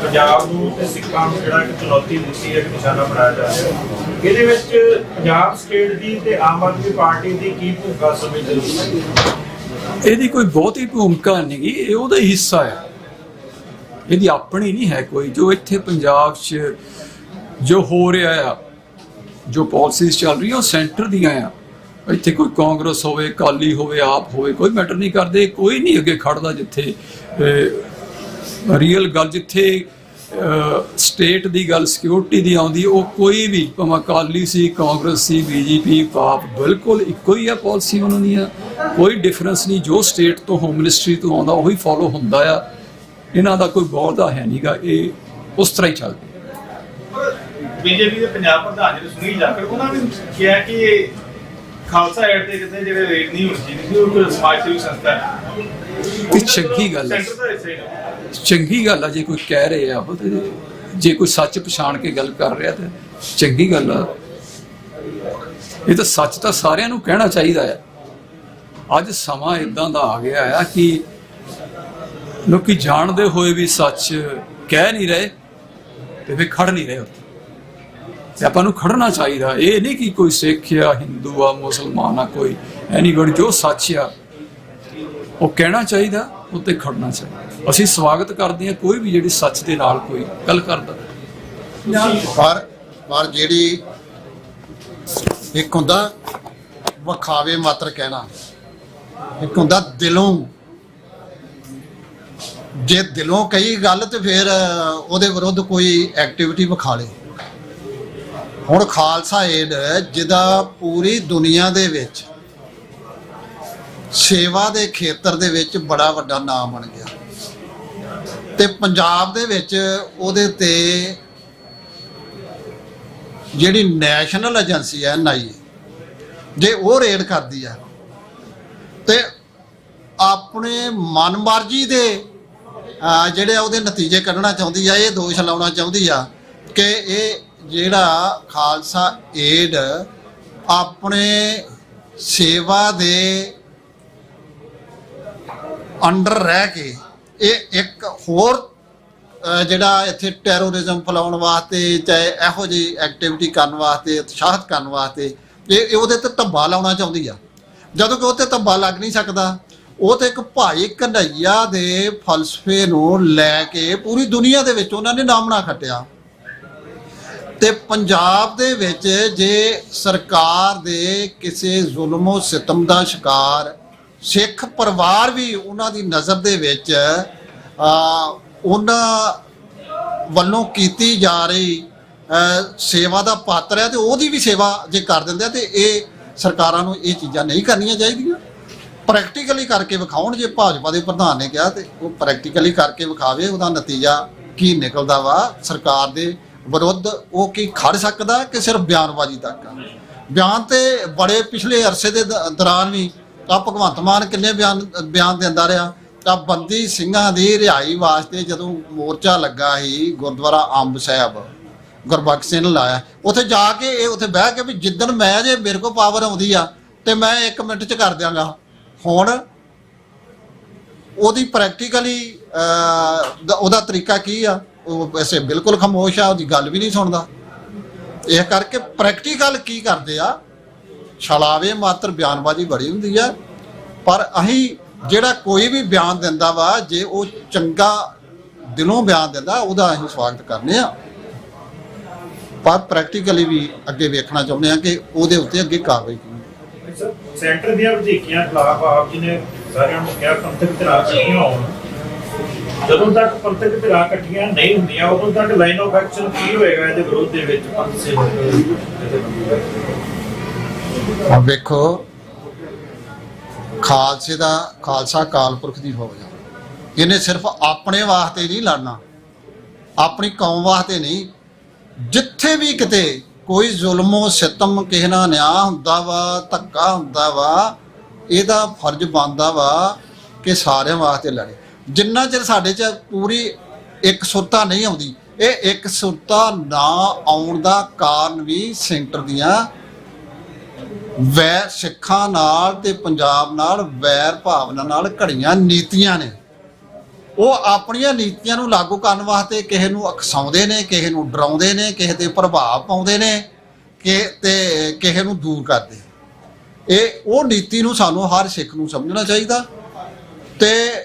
ਪੰਜਾਬ ਨੂੰ ਤੇ ਸਿੱਖਾਂ ਨੂੰ ਜਿਹੜਾ ਇੱਕ ਚੁਣੌਤੀ ਦਿੱਤੀ ਹੈ, ਇੱਕ ਨਿਸ਼ਾਨਾ ਬਣਾਇਆ ਜਾ ਰਿਹਾ, ਇਹਦੇ ਵਿੱਚ ਪੰਜਾਬ ਸਟੇਟ ਦੀ ਤੇ ਆਮ ਆਦਮੀ ਪਾਰਟੀ ਦੀ ਕੀ ਭੂਮਿਕਾ ਸਮਝਦੇ ਹੋ? ਇਹਦੀ ਕੋਈ ਬਹੁਤੀ ਭੂਮਿਕਾ ਨਹੀਂ ਗੀ, ਇਹ ਉਹਦਾ ਹੀ ਹਿੱਸਾ ਹੈ, ਇਹਦੀ ਆਪਣੀ ਨਹੀਂ ਹੈ ਕੋਈ। ਜੋ ਇੱਥੇ ਪੰਜਾਬ 'ਚ ਜੋ ਹੋ ਰਿਹਾ ਆ, ਜੋ ਪਾਲਿਸੀਜ਼ ਚੱਲ ਰਹੀਆਂ, ਉਹ ਸੈਂਟਰ ਦੀਆਂ ਆ। ਇੱਥੇ ਕੋਈ ਕਾਂਗਰਸ ਹੋਵੇ, ਅਕਾਲੀ ਹੋਵੇ, ਆਪ ਹੋਵੇ, ਕੋਈ ਮੈਟਰ ਨਹੀਂ ਕਰਦੇ। ਕੋਈ ਨਹੀਂ ਅੱਗੇ ਖੜਦਾ ਜਿੱਥੇ ਰੀਅਲ ਗੱਲ, ਜਿੱਥੇ ਸਟੇਟ ਦੀ ਗੱਲ, ਸਿਕਿਉਰਿਟੀ ਦੀ ਆਉਂਦੀ, ਉਹ ਕੋਈ ਵੀ ਭਾਵੇਂ ਅਕਾਲੀ ਸੀ, ਕਾਂਗਰਸ ਸੀ, BJP, ਆਪ, ਬਿਲਕੁਲ ਇੱਕੋ ਹੀ ਆ ਪਾਲਿਸੀ ਉਹਨਾਂ ਦੀਆਂ, ਕੋਈ ਡਿਫਰੈਂਸ ਨਹੀਂ। ਜੋ ਸਟੇਟ ਤੋਂ, ਹੋਮ ਮਿਨਿਸਟਰੀ ਤੋਂ ਆਉਂਦਾ ਉਹੀ ਫੋਲੋ ਹੁੰਦਾ ਆ। ਇਹਨਾਂ ਦਾ ਕੋਈ ਬਹੁਤਾ ਹੈ ਨਹੀਂਗਾ, ਇਹ ਉਸ ਤਰ੍ਹਾਂ ਹੀ ਚੱਲਦਾ। BJP ਦੇ ਪੰਜਾਬ ਪ੍ਰਧਾਨ ਜੀ ਸੁਨੀਲ ਜਾਖੜ, ਉਹਨਾਂ ਨੇ ਕਿਹਾ ਕਿ ਖਾਲਸਾ ਏਡ ਦੇ ਕਿਤੇ ਜਿਹੜੇ ਰੇਟ ਨਹੀਂ ਹੋਣੀ ਚਾਹੀਦੀ, ਉਹ ਕੋਈ ਸਮਾਜ ਸੇਵੀ ਸੰਸਥਾ ਹੈ। ਇਹ ਚੰਗੀ ਗੱਲ ਹੈ, ਚੰਗੀ ਗੱਲ ਆ ਜੇ ਕੋਈ ਕਹਿ ਰਹੇ ਆ, ਜੇ ਕੋਈ ਸੱਚ ਪਛਾਣ ਕੇ ਗੱਲ ਕਰ ਰਿਹਾ ਤੇ ਚੰਗੀ ਗੱਲ ਆ। ਇਹ ਤਾਂ ਸੱਚ ਤਾਂ ਸਾਰਿਆਂ ਨੂੰ ਕਹਿਣਾ ਚਾਹੀਦਾ ਆ। ਅੱਜ ਸਮਾਂ ਇਦਾਂ ਦਾ ਆ ਗਿਆ ਆ ਕਿ ਲੋਕੀ ਜਾਣਦੇ ਹੋਏ ਵੀ ਸੱਚ ਕਹਿ ਨਹੀਂ ਰਹੇ ਤੇ ਫਿਰ ਖੜ ਨਹੀਂ ਰਹੇ ਉੱਥੇ। ਤੇ ਆਪਾਂ ਨੂੰ ਖੜਨਾ ਚਾਹੀਦਾ। ਇਹ ਨਹੀਂ ਕਿ ਕੋਈ ਸਿੱਖ ਆ, ਹਿੰਦੂ ਆ, ਮੁਸਲਮਾਨ ਆ, ਕੋਈ ਐਨੀਬਡੀ, ਜੋ ਸੱਚ ਆ ਉਹ ਕਹਿਣਾ ਚਾਹੀਦਾ, ਉੱਤੇ ਖੜਨਾ ਚਾਹੀਦਾ। ਅਸੀਂ ਸਵਾਗਤ ਕਰਦੇ ਹਾਂ ਕੋਈ ਵੀ ਜਿਹੜੀ ਸੱਚ ਦੇ ਨਾਲ ਕੋਈ ਗੱਲ ਕਰਦਾ। ਪਰ ਜਿਹੜੀ ਇੱਕ ਹੁੰਦਾ ਵਿਖਾਵੇ ਮਾਤਰ ਕਹਿਣਾ, ਇੱਕ ਹੁੰਦਾ ਦਿਲੋਂ, ਜੇ ਦਿਲੋਂ ਕਹੀ ਗੱਲ ਤੇ ਫਿਰ ਉਹਦੇ ਵਿਰੁੱਧ ਕੋਈ ਐਕਟੀਵਿਟੀ ਵਿਖਾ ਲੇ। ਹੁਣ ਖਾਲਸਾ ਏਡ ਜਿਹਦਾ ਪੂਰੀ ਦੁਨੀਆ ਦੇ ਵਿੱਚ ਸੇਵਾ ਦੇ ਖੇਤਰ ਦੇ ਵਿੱਚ ਬੜਾ ਵੱਡਾ ਨਾਮ ਬਣ ਗਿਆ, ਤੇ ਪੰਜਾਬ ਦੇ ਵਿੱਚ ਉਹਦੇ ਤੇ ਜਿਹੜੀ ਨੈਸ਼ਨਲ ਏਜੰਸੀ ਹੈ NIA, ਜੇ ਉਹ ਰੇਡ ਕਰਦੀ ਆ ਤੇ ਆਪਣੇ ਮਨਮਰਜ਼ੀ ਦੇ ਜਿਹੜੇ ਉਹਦੇ ਨਤੀਜੇ ਕੱਢਣਾ ਚਾਹੁੰਦੀ ਆ, ਇਹ ਦੋਸ਼ ਲਾਉਣਾ ਚਾਹੁੰਦੀ ਆ ਕਿ ਇਹ ਜਿਹੜਾ ਖਾਲਸਾ ਏਡ ਆਪਣੇ ਸੇਵਾ ਦੇ ਅੰਡਰ ਰਹਿ ਕੇ ਇਹ ਇੱਕ ਹੋਰ ਜਿਹੜਾ ਇੱਥੇ ਟੈਰੋਰਿਜ਼ਮ ਫੈਲਾਉਣ ਵਾਸਤੇ, ਚਾਹੇ ਇਹੋ ਜਿਹੀ ਐਕਟੀਵਿਟੀ ਕਰਨ ਵਾਸਤੇ, ਉਤਸ਼ਾਹਿਤ ਕਰਨ ਵਾਸਤੇ ਇਹ ਉਹਦੇ ਤੇ ਧੱਬਾ ਲਾਉਣਾ ਚਾਹੁੰਦੀ ਆ। ਜਦੋਂ ਕਿ ਉਹ ਤੇ ਧੱਬਾ ਲੱਗ ਨਹੀਂ ਸਕਦਾ, ਉਹ ਤੇ ਇੱਕ ਭਾਈ ਕਨ੍ਹਈਆ ਦੇ ਫਲਸਫੇ ਨੂੰ ਲੈ ਕੇ ਪੂਰੀ ਦੁਨੀਆ ਦੇ ਵਿੱਚ ਉਹਨਾਂ ਨੇ ਨਾਮਣਾ ਖੱਟਿਆ। ਤੇ ਪੰਜਾਬ ਦੇ ਵਿੱਚ ਜੇ ਸਰਕਾਰ ਦੇ ਕਿਸੇ ਜ਼ੁਲਮੋ ਸਿਤਮ ਦਾ ਸ਼ਿਕਾਰ ਸਿੱਖ ਪਰਿਵਾਰ ਵੀ ਉਹਨਾਂ ਦੀ ਨਜ਼ਰ ਦੇ ਵਿੱਚ ਉਹਨਾਂ ਵੱਲੋਂ ਕੀਤੀ ਜਾ ਰਹੀ ਸੇਵਾ ਦਾ ਪਾਤਰ ਹੈ, ਤੇ ਉਹਦੀ ਵੀ ਸੇਵਾ ਜੇ ਕਰ ਦਿੰਦੇ ਆ, ਤੇ ਇਹ ਸਰਕਾਰਾਂ ਨੂੰ ਇਹ ਚੀਜ਼ਾਂ ਨਹੀਂ ਕਰਨੀਆਂ ਚਾਹੀਦੀਆਂ। ਪ੍ਰੈਕਟੀਕਲੀ ਕਰਕੇ ਵਿਖਾਉਣ। ਜੇ ਭਾਜਪਾ ਦੇ ਪ੍ਰਧਾਨ ਨੇ ਕਿਹਾ ਤੇ ਉਹ ਪ੍ਰੈਕਟੀਕਲੀ ਕਰਕੇ ਵਿਖਾਵੇ, ਉਹਦਾ ਨਤੀਜਾ ਕੀ ਨਿਕਲਦਾ ਵਾ। ਸਰਕਾਰ ਦੇ ਵਿਰੁੱਧ ਉਹ ਕੀ ਖੜ ਸਕਦਾ ਕਿ ਸਿਰਫ ਬਿਆਨਬਾਜ਼ੀ ਤੱਕ ਆ। ਬਿਆਨ ਤੇ ਬੜੇ ਪਿਛਲੇ ਅਰਸੇ ਦੇ ਦੌਰਾਨ ਵੀ ਆ ਭਗਵੰਤ ਮਾਨ ਕਿੰਨੇ ਬਿਆਨ ਦਿੰਦਾ ਰਿਹਾ। ਤਾਂ ਬੰਦੀ ਸਿੰਘਾਂ ਦੀ ਰਿਹਾਈ ਵਾਸਤੇ ਜਦੋਂ ਮੋਰਚਾ ਲੱਗਾ ਸੀ ਗੁਰਦੁਆਰਾ ਅੰਬ ਸਾਹਿਬ, ਗੁਰਬਖਸ਼ ਸਿੰਘ ਲਾਇਆ, ਉੱਥੇ ਜਾ ਕੇ ਇਹ ਉੱਥੇ ਬਹਿ ਕੇ ਵੀ ਜਿੱਦਣ ਮੈਂ ਜੇ ਮੇਰੇ ਕੋਲ ਪਾਵਰ ਆਉਂਦੀ ਆ ਤੇ ਮੈਂ 1 ਮਿੰਟ 'ਚ ਕਰ ਦਿਆਂਗਾ। ਹੁਣ ਉਹਦੀ ਪ੍ਰੈਕਟੀਕਲੀ ਉਹਦਾ ਤਰੀਕਾ ਕੀ ਆ? ਉਹ ਵੈਸੇ ਬਿਲਕੁਲ ਖਾਮੋਸ਼ ਆ, ਉਹਦੀ ਗੱਲ ਵੀ ਨਹੀਂ ਸੁਣਦਾ। ਇਹ ਕਰਕੇ ਪ੍ਰੈਕਟੀਕਲ ਕੀ ਕਰਦੇ ਆ? ਛਲਾਵੇ ਮਾਤਰ ਬਿਆਨਬਾਜ਼ੀ ਬੜੀ ਹੁੰਦੀ ਆ। ਪਰ ਅਸੀਂ ਜਿਹੜਾ ਕੋਈ ਵੀ ਬਿਆਨ ਦਿੰਦਾ ਵਾ, ਜੇ ਉਹ ਚੰਗਾ ਦਿਲੋਂ ਬਿਆਨ ਦਿੰਦਾ, ਉਹਦਾ ਅਸੀਂ ਸਵਾਗਤ ਕਰਨੇ ਆ। ਪਰ ਪ੍ਰੈਕਟੀਕਲੀ ਵੀ ਅੱਗੇ ਵੇਖਣਾ ਚਾਹੁੰਦੇ ਆ ਕਿ ਉਹਦੇ ਉੱਤੇ ਅੱਗੇ ਕਾਰਵਾਈ ਕੀਤੀ। ਸੈਂਟਰ ਦੀਆਂ ਵਧੀਕੀਆਂ ਖਿਲਾਫ ਆਪ ਜੀ ਨੇ ਸਾਰਿਆਂ ਨੂੰ ਕਿਹਾ ਪੰਥਕ ਧਿਰਾਂ ਇਕੱਠੀਆਂ ਹੋਣ। ਜਦੋਂ ਤੱਕ ਪੰਥਕ ਧਿਰਾਂ ਇਕੱਠੀਆਂ ਨਹੀਂ ਹੁੰਦੀਆਂ ਉਦੋਂ ਤੱਕ ਲਾਈਨ ਆਫ ਐਕਸ਼ਨ ਕੀ ਹੋਏਗਾ ਇਹਦੇ ਵਿਰੋਧ ਦੇ ਵਿੱਚ? ਪੰਥ ਸੇਵਕ ਵੇਖੋ, ਖਾਲਸਾ ਅਕਾਲ ਪੁਰਖ ਦੀ ਫੌਜ ਆ। ਇਹਨੇ ਸਿਰਫ ਆਪਣੇ ਵਾਸਤੇ ਨਹੀਂ ਲੜਨਾ, ਆਪਣੀ ਕੌਮ ਵਾਸਤੇ ਨਹੀਂ। ਜਿੱਥੇ ਵੀ ਕਿਤੇ ਕੋਈ ਜ਼ੁਲਮੋ ਸਿਤਮ ਕਿਸੇ ਨਾਲ ਨਿਆਂ ਹੁੰਦਾ ਵਾ, ਧੱਕਾ ਹੁੰਦਾ ਵਾ, ਇਹਦਾ ਫਰਜ਼ ਬਣਦਾ ਵਾ ਕਿ ਸਾਰਿਆਂ ਵਾਸਤੇ ਲੜੇ। ਜਿੰਨਾ ਚਿਰ ਸਾਡੇ 'ਚ ਪੂਰੀ ਇਕਸੁਰਤਾ ਨਹੀਂ ਆਉਂਦੀ, ਇਹ ਇਕਸੁਰਤਾ ਨਾ ਆਉਣ ਦਾ ਕਾਰਨ ਵੀ ਸੈਂਟਰ ਦੀਆਂ ਸਿੱਖਾਂ ਨਾਲ ਤੇ ਪੰਜਾਬ ਨਾਲ ਵੈਰ ਭਾਵਨਾ ਨਾਲ ਘੜੀਆਂ ਨੀਤੀਆਂ ਨੇ। ਉਹ ਆਪਣੀਆਂ ਨੀਤੀਆਂ ਨੂੰ ਲਾਗੂ ਕਰਨ ਵਾਸਤੇ ਕਿਸੇ ਨੂੰ ਉਕਸਾਉਂਦੇ ਨੇ, ਕਿਸੇ ਨੂੰ ਡਰਾਉਂਦੇ ਨੇ, ਕਿਸੇ ਤੇ ਪ੍ਰਭਾਵ ਪਾਉਂਦੇ ਨੇ ਤੇ ਕਿਸੇ ਨੂੰ ਦੂਰ ਕਰਦੇ। ਇਹ ਉਹ ਨੀਤੀ ਨੂੰ ਸਾਨੂੰ ਹਰ ਸਿੱਖ ਨੂੰ ਸਮਝਣਾ ਚਾਹੀਦਾ। ਤੇ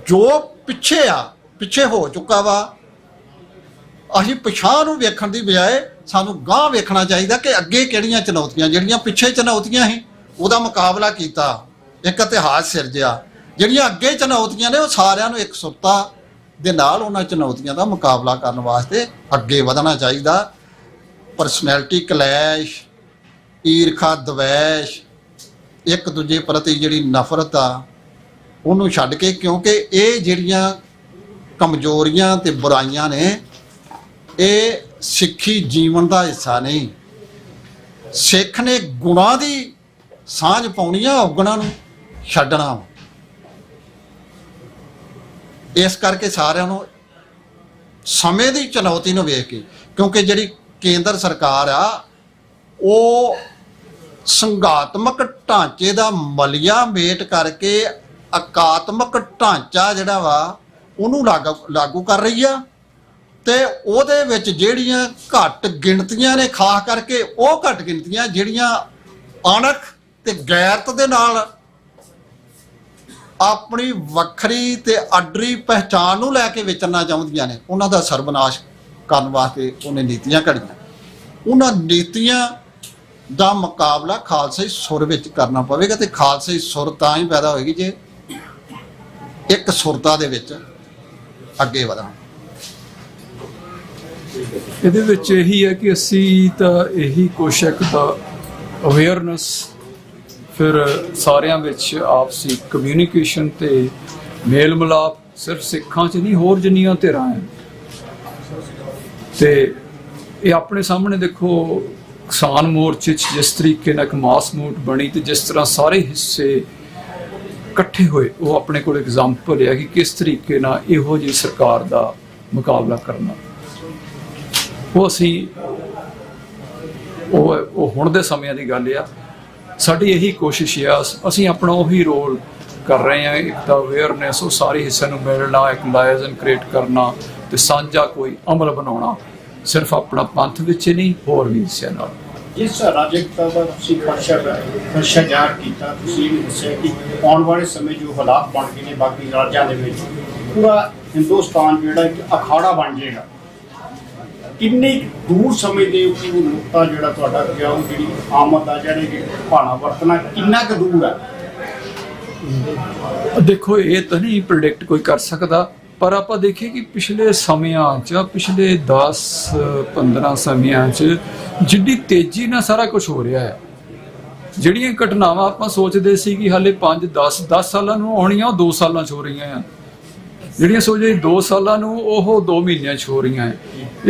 ਜੋ ਪਿੱਛੇ ਹੋ ਚੁੱਕਾ ਵਾ, ਅਸੀਂ ਪਿਛਾਂਹ ਨੂੰ ਵੇਖਣ ਦੀ ਬਜਾਏ ਸਾਨੂੰ ਗਾਂਹ ਵੇਖਣਾ ਚਾਹੀਦਾ ਕਿ ਅੱਗੇ ਕਿਹੜੀਆਂ ਚੁਣੌਤੀਆਂ, ਜਿਹੜੀਆਂ ਪਿੱਛੇ ਚੁਣੌਤੀਆਂ ਸੀ ਉਹਦਾ ਮੁਕਾਬਲਾ ਕੀਤਾ, ਇੱਕ ਇਤਿਹਾਸ ਸਿਰਜਿਆ। ਜਿਹੜੀਆਂ ਅੱਗੇ ਚੁਣੌਤੀਆਂ ਨੇ ਉਹ ਸਾਰਿਆਂ ਨੂੰ ਇਕਸੁਰਤਾ ਦੇ ਨਾਲ ਉਹਨਾਂ ਚੁਣੌਤੀਆਂ ਦਾ ਮੁਕਾਬਲਾ ਕਰਨ ਵਾਸਤੇ ਅੱਗੇ ਵਧਣਾ ਚਾਹੀਦਾ। ਪਰਸਨੈਲਿਟੀ ਕਲੈਸ਼, ਈਰਖਾ ਦਵੈਸ਼, ਇੱਕ ਦੂਜੇ ਪ੍ਰਤੀ ਜਿਹੜੀ ਨਫ਼ਰਤ ਆ, ਉਹਨੂੰ ਛੱਡ ਕੇ, ਕਿਉਂਕਿ ਇਹ ਜਿਹੜੀਆਂ ਕਮਜ਼ੋਰੀਆਂ ਤੇ ਬੁਰਾਈਆਂ ਨੇ ਇਹ ਸਿੱਖੀ ਜੀਵਨ ਦਾ ਹਿੱਸਾ ਨਹੀਂ। ਸਿੱਖ ਨੇ ਗੁਣਾਂ ਦੀ ਸਾਂਝ ਪਾਉਣੀ ਆ, ਔਗਣਾਂ ਨੂੰ ਛੱਡਣਾ। ਇਸ ਕਰਕੇ ਸਾਰਿਆਂ ਨੂੰ ਸਮੇਂ ਦੀ ਚੁਣੌਤੀ ਨੂੰ ਵੇਖ ਕੇ, ਕਿਉਂਕਿ ਜਿਹੜੀ ਕੇਂਦਰ ਸਰਕਾਰ ਆ ਉਹ ਸੰਘਾਤਮਕ ਢਾਂਚੇ ਦਾ ਮਲੀਆ ਮੇਟ ਕਰਕੇ ਅਕਾਤਮਕ ਢਾਂਚਾ ਜਿਹੜਾ ਵਾ ਉਹਨੂੰ ਲਾਗੂ ਕਰ ਰਹੀ ਆ। ਤੇ ਉਹਦੇ ਵਿੱਚ ਜਿਹੜੀਆਂ ਘੱਟ ਗਿਣਤੀਆਂ ਨੇ, ਖਾਸ ਕਰਕੇ ਉਹ ਘੱਟ ਗਿਣਤੀਆਂ ਜਿਹੜੀਆਂ ਅਣਖ ਤੇ ਗੈਰਤ ਦੇ ਨਾਲ ਆਪਣੀ ਵੱਖਰੀ ਤੇ ਅੱਡਰੀ ਪਹਿਚਾਣ ਨੂੰ ਲੈ ਕੇ ਵਿਚਰਨਾ ਚਾਹੁੰਦੀਆਂ ਨੇ, ਉਹਨਾਂ ਦਾ ਸਰਬਨਾਸ਼ ਕਰਨ ਵਾਸਤੇ ਉਹਨੇ ਨੀਤੀਆਂ ਘੜੀਆਂ। ਉਹਨਾਂ ਨੀਤੀਆਂ ਦਾ ਮੁਕਾਬਲਾ ਖਾਲਸਾਈ ਸੁਰ ਵਿੱਚ ਕਰਨਾ ਪਵੇਗਾ, ਤੇ ਖਾਲਸਾਈ ਸੁਰ ਤਾਂ ਹੀ ਪੈਦਾ ਹੋਏਗੀ ਜੇ ਇੱਕ ਸੁਰਤਾ ਦੇ ਵਿੱਚ ਅੱਗੇ ਵਧਣਾ। ਇਹਦੇ ਵਿੱਚ ਇਹੀ ਹੈ ਕਿ ਅਸੀਂ ਤਾਂ ਇਹੀ ਕੋਸ਼ਿਸ਼ ਦਾ ਅਵੇਅਰਨੈਸ, ਫਿਰ ਸਾਰਿਆਂ ਵਿੱਚ ਆਪਸੀ ਕਮਿਊਨੀਕੇਸ਼ਨ ਤੇ ਮੇਲ ਮਿਲਾਪ, ਸਿਰਫ ਸਿੱਖਾਂ 'ਚ ਨਹੀਂ ਹੋਰ ਜਿੰਨੀਆਂ ਧਿਰਾਂ ਹੈ। ਤੇ ਇਹ ਆਪਣੇ ਸਾਹਮਣੇ ਦੇਖੋ, ਕਿਸਾਨ ਮੋਰਚੇ 'ਚ ਜਿਸ ਤਰੀਕੇ ਨਾਲ ਇੱਕ ਮਾਸ ਮੂਵ ਬਣੀ ਤੇ ਜਿਸ ਤਰ੍ਹਾਂ ਸਾਰੇ ਹਿੱਸੇ ਇਕੱਠੇ ਹੋਏ, ਉਹ ਆਪਣੇ ਕੋਲ ਐਗਜ਼ਾਮਪਲ ਹੈ ਕਿ ਕਿਸ ਤਰੀਕੇ ਨਾਲ ਇਹੋ ਜਿਹੀ ਸਰਕਾਰ ਦਾ ਮੁਕਾਬਲਾ ਕਰਨਾ। ਉਹ ਅਸੀਂ ਉਹ ਹੁਣ ਦੇ ਸਮਿਆਂ ਦੀ ਗੱਲ ਆ। ਸਾਡੀ ਇਹੀ ਕੋਸ਼ਿਸ਼ ਆ, ਅਸੀਂ ਆਪਣਾ ਉਹੀ ਰੋਲ ਕਰ ਰਹੇ ਹਾਂ। ਇੱਕ ਤਾਂ ਅਵੇਅਰਨੈਸ, ਉਹ ਸਾਰੇ ਹਿੱਸਿਆਂ ਨੂੰ ਮਿਲਣਾ, ਇੱਕ ਲਾਇਜ਼ਨ ਕ੍ਰੀਏਟ ਕਰਨਾ ਤੇ ਸਾਂਝਾ ਕੋਈ ਅਮਲ ਬਣਾਉਣਾ, ਸਿਰਫ ਆਪਣਾ ਪੰਥ ਵਿੱਚ ਹੀ ਨਹੀਂ ਹੋਰ ਵੀ ਹਿੱਸਿਆਂ ਨਾਲ। ਜਿਸ ਅਰਾਜਕਤਾ ਦਾ ਤੁਸੀਂ ਫਰਸ਼ਾ ਜ਼ਾਹਰ ਕੀਤਾ, ਤੁਸੀਂ ਇਹ ਵੀ ਦੱਸਿਆ ਕਿ ਆਉਣ ਵਾਲੇ ਸਮੇਂ ਜੋ ਹਾਲਾਤ ਬਣ ਗਏ ਨੇ ਬਾਕੀ ਰਾਜਾਂ ਦੇ ਵਿੱਚ, ਪੂਰਾ ਹਿੰਦੁਸਤਾਨ ਜਿਹੜਾ ਇੱਕ ਅਖਾੜਾ ਬਣ ਜਾਏਗਾ। ਕਿੰਨੀ ਦੂਰ ਸਮੇਂ ਦੇ ਉਹ ਨੁਕਤਾ ਜਿਹੜਾ ਤੁਹਾਡਾ ਗਿਆ, ਉਹ ਜਿਹੜੀ ਆਮਦ ਆ ਜਿਹੜੇ ਭਾਣਾ ਵਰਤਣਾ ਕਿੰਨਾ ਕੁ ਦੂਰ ਹੈ? ਦੇਖੋ, ਇਹ ਤਾਂ ਨਹੀਂ ਪ੍ਰੈਡਿਕਟ ਕੋਈ ਕਰ ਸਕਦਾ, ਪਰ ਆਪਾਂ ਦੇਖੀਏ ਕਿ ਪਿਛਲੇ ਸਮਿਆਂ 'ਚ, ਪਿਛਲੇ 10-15 ਸਮਿਆਂ 'ਚ ਜਿੱਡੀ ਤੇਜ਼ੀ ਨਾਲ ਸਾਰਾ ਕੁਝ ਹੋ ਰਿਹਾ ਹੈ, ਜਿਹੜੀਆਂ ਘਟਨਾਵਾਂ ਆਪਾਂ ਸੋਚਦੇ ਸੀ ਕਿ ਹਾਲੇ 5-10 ਸਾਲਾਂ ਨੂੰ ਆਉਣੀਆਂ, ਉਹ 2 ਸਾਲਾਂ 'ਚ ਹੋ ਰਹੀਆਂ ਆ। ਜਿਹੜੀਆਂ ਸੋਚਦੇ 2 ਸਾਲਾਂ ਨੂੰ, ਉਹ 2 ਮਹੀਨਿਆਂ 'ਚ ਹੋ ਰਹੀਆਂ ਹੈ।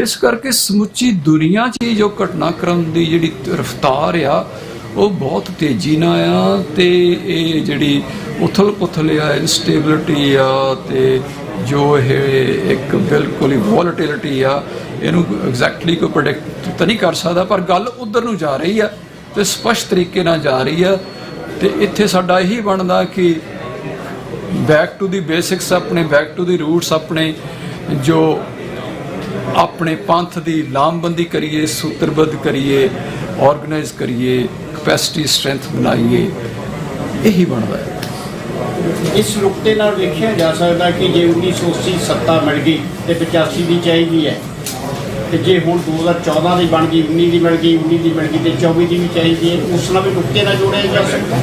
ਇਸ ਕਰਕੇ ਸਮੁੱਚੀ ਦੁਨੀਆ 'ਚ ਜੋ ਘਟਨਾਕ੍ਰਮ ਦੀ ਜਿਹੜੀ ਰਫ਼ਤਾਰ ਆ, ਉਹ ਬਹੁਤ ਤੇਜ਼ੀ ਨਾਲ ਆ, ਤੇ ਇਹ ਜਿਹੜੀ ਉਥਲ-ਪੁਥਲ ਆ, ਇਨਸਟੇਬਿਲਿਟੀ ਆ, ਤੇ ਜੋ ਇਹ ਇੱਕ ਬਿਲਕੁਲ ਹੀ ਵੋਲਟਿਲਿਟੀ ਆ, ਇਹਨੂੰ ਐਗਜ਼ੈਕਟਲੀ ਕੋਈ ਪ੍ਰੈਡਿਕਟ ਤਾਂ ਨਹੀਂ ਕਰ ਸਕਦਾ, ਪਰ ਗੱਲ ਉਧਰ ਨੂੰ ਜਾ ਰਹੀ ਆ ਤੇ ਸਪਸ਼ਟ ਤਰੀਕੇ ਨਾਲ ਜਾ ਰਹੀ ਆ। ਤੇ ਇੱਥੇ ਸਾਡਾ ਇਹੀ ਬਣਦਾ ਕਿ ਬੈਕ ਟੂ ਦੀ ਬੇਸਿਕਸ, ਆਪਣੇ ਬੈਕ ਟੂ ਦੀ ਰੂਟਸ, ਆਪਣੇ ਜੋ ਆਪਣੇ ਪੰਥ ਦੀ ਲਾਮਬੰਦੀ ਕਰੀਏ, ਸੂਤਰਬੱਧ ਕਰੀਏ, ਆਰਗੇਨਾਈਜ਼ ਕਰੀਏ, ਕਪੈਸਿਟੀ ਸਟਰੈਂਥ ਬਣਾਈਏ, ਇਹੀ ਬਣਦਾ ਹੈ। ਇਸ ਨੁਕਤੇ ਨਾਲ ਵੇਖਿਆ ਜਾ ਸਕਦਾ ਕਿ ਜੇ 1980 ਸੱਤਾ ਮਿਲ ਗਈ ਤੇ 85 ਦੀ ਚਾਹੀਦੀ ਹੈ, ਤੇ ਜੇ ਹੁਣ 2014 ਦੀ ਬਣ ਗਈ, 19 ਦੀ ਮਿਲ ਗਈ, 19 ਦੀ ਮਿਲ ਗਈ, ਤੇ 24 ਦੀ ਵੀ ਚਾਹੀਦੀ ਹੈ, ਉਸ ਨਾਲ ਵੀ ਨੁਕਤੇ ਨਾਲ ਜੋੜਿਆ ਜਾ ਸਕਦਾ?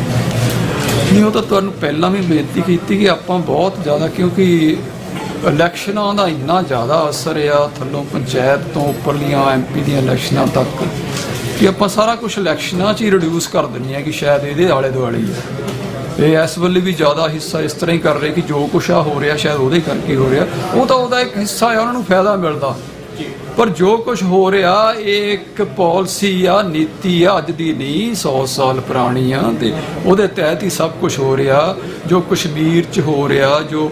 ਨਹੀਂ, ਉਹ ਤਾਂ ਤੁਹਾਨੂੰ ਪਹਿਲਾਂ ਵੀ ਬੇਨਤੀ ਕੀਤੀ ਕਿ ਆਪਾਂ ਬਹੁਤ ਜ਼ਿਆਦਾ, ਕਿਉਂਕਿ ਇਲੈਕਸ਼ਨਾਂ ਦਾ ਇੰਨਾ ਜ਼ਿਆਦਾ ਅਸਰ ਆ, ਥੱਲੋਂ ਪੰਚਾਇਤ ਤੋਂ ਉੱਪਰਲੀਆਂ MP ਦੀਆਂ ਇਲੈਕਸ਼ਨਾਂ ਤੱਕ, ਕਿ ਆਪਾਂ ਸਾਰਾ ਕੁਝ ਇਲੈਕਸ਼ਨਾਂ 'ਚ ਹੀ ਰਿਡਿਊਸ ਕਰ ਦਿੰਦੇ ਹਾਂ ਕਿ ਸ਼ਾਇਦ ਇਹਦੇ ਆਲੇ ਦੁਆਲੇ ਹੀ ਹੈ। ਇਹ ਇਸ ਵੇਲੇ ਵੀ ਜ਼ਿਆਦਾ ਹਿੱਸਾ ਇਸ ਤਰ੍ਹਾਂ ਹੀ ਕਰ ਰਹੇ ਕਿ ਜੋ ਕੁਛ ਆ ਹੋ ਰਿਹਾ ਸ਼ਾਇਦ ਉਹਦੇ ਕਰਕੇ ਹੋ ਰਿਹਾ। ਉਹ ਤਾਂ ਉਹਦਾ ਇੱਕ ਹਿੱਸਾ ਆ, ਉਹਨਾਂ ਨੂੰ ਫਾਇਦਾ ਮਿਲਦਾ, ਪਰ ਜੋ ਕੁਛ ਹੋ ਰਿਹਾ ਇਹ ਇੱਕ ਪਾਲਿਸੀ ਆ, ਨੀਤੀ ਆ, ਅੱਜ ਦੀ ਨਹੀਂ, 100 ਸਾਲ ਪੁਰਾਣੀ ਆ, ਤੇ ਉਹਦੇ ਤਹਿਤ ਹੀ ਸਭ ਕੁਝ ਹੋ ਰਿਹਾ। ਜੋ ਕਸ਼ਮੀਰ 'ਚ ਹੋ ਰਿਹਾ, ਜੋ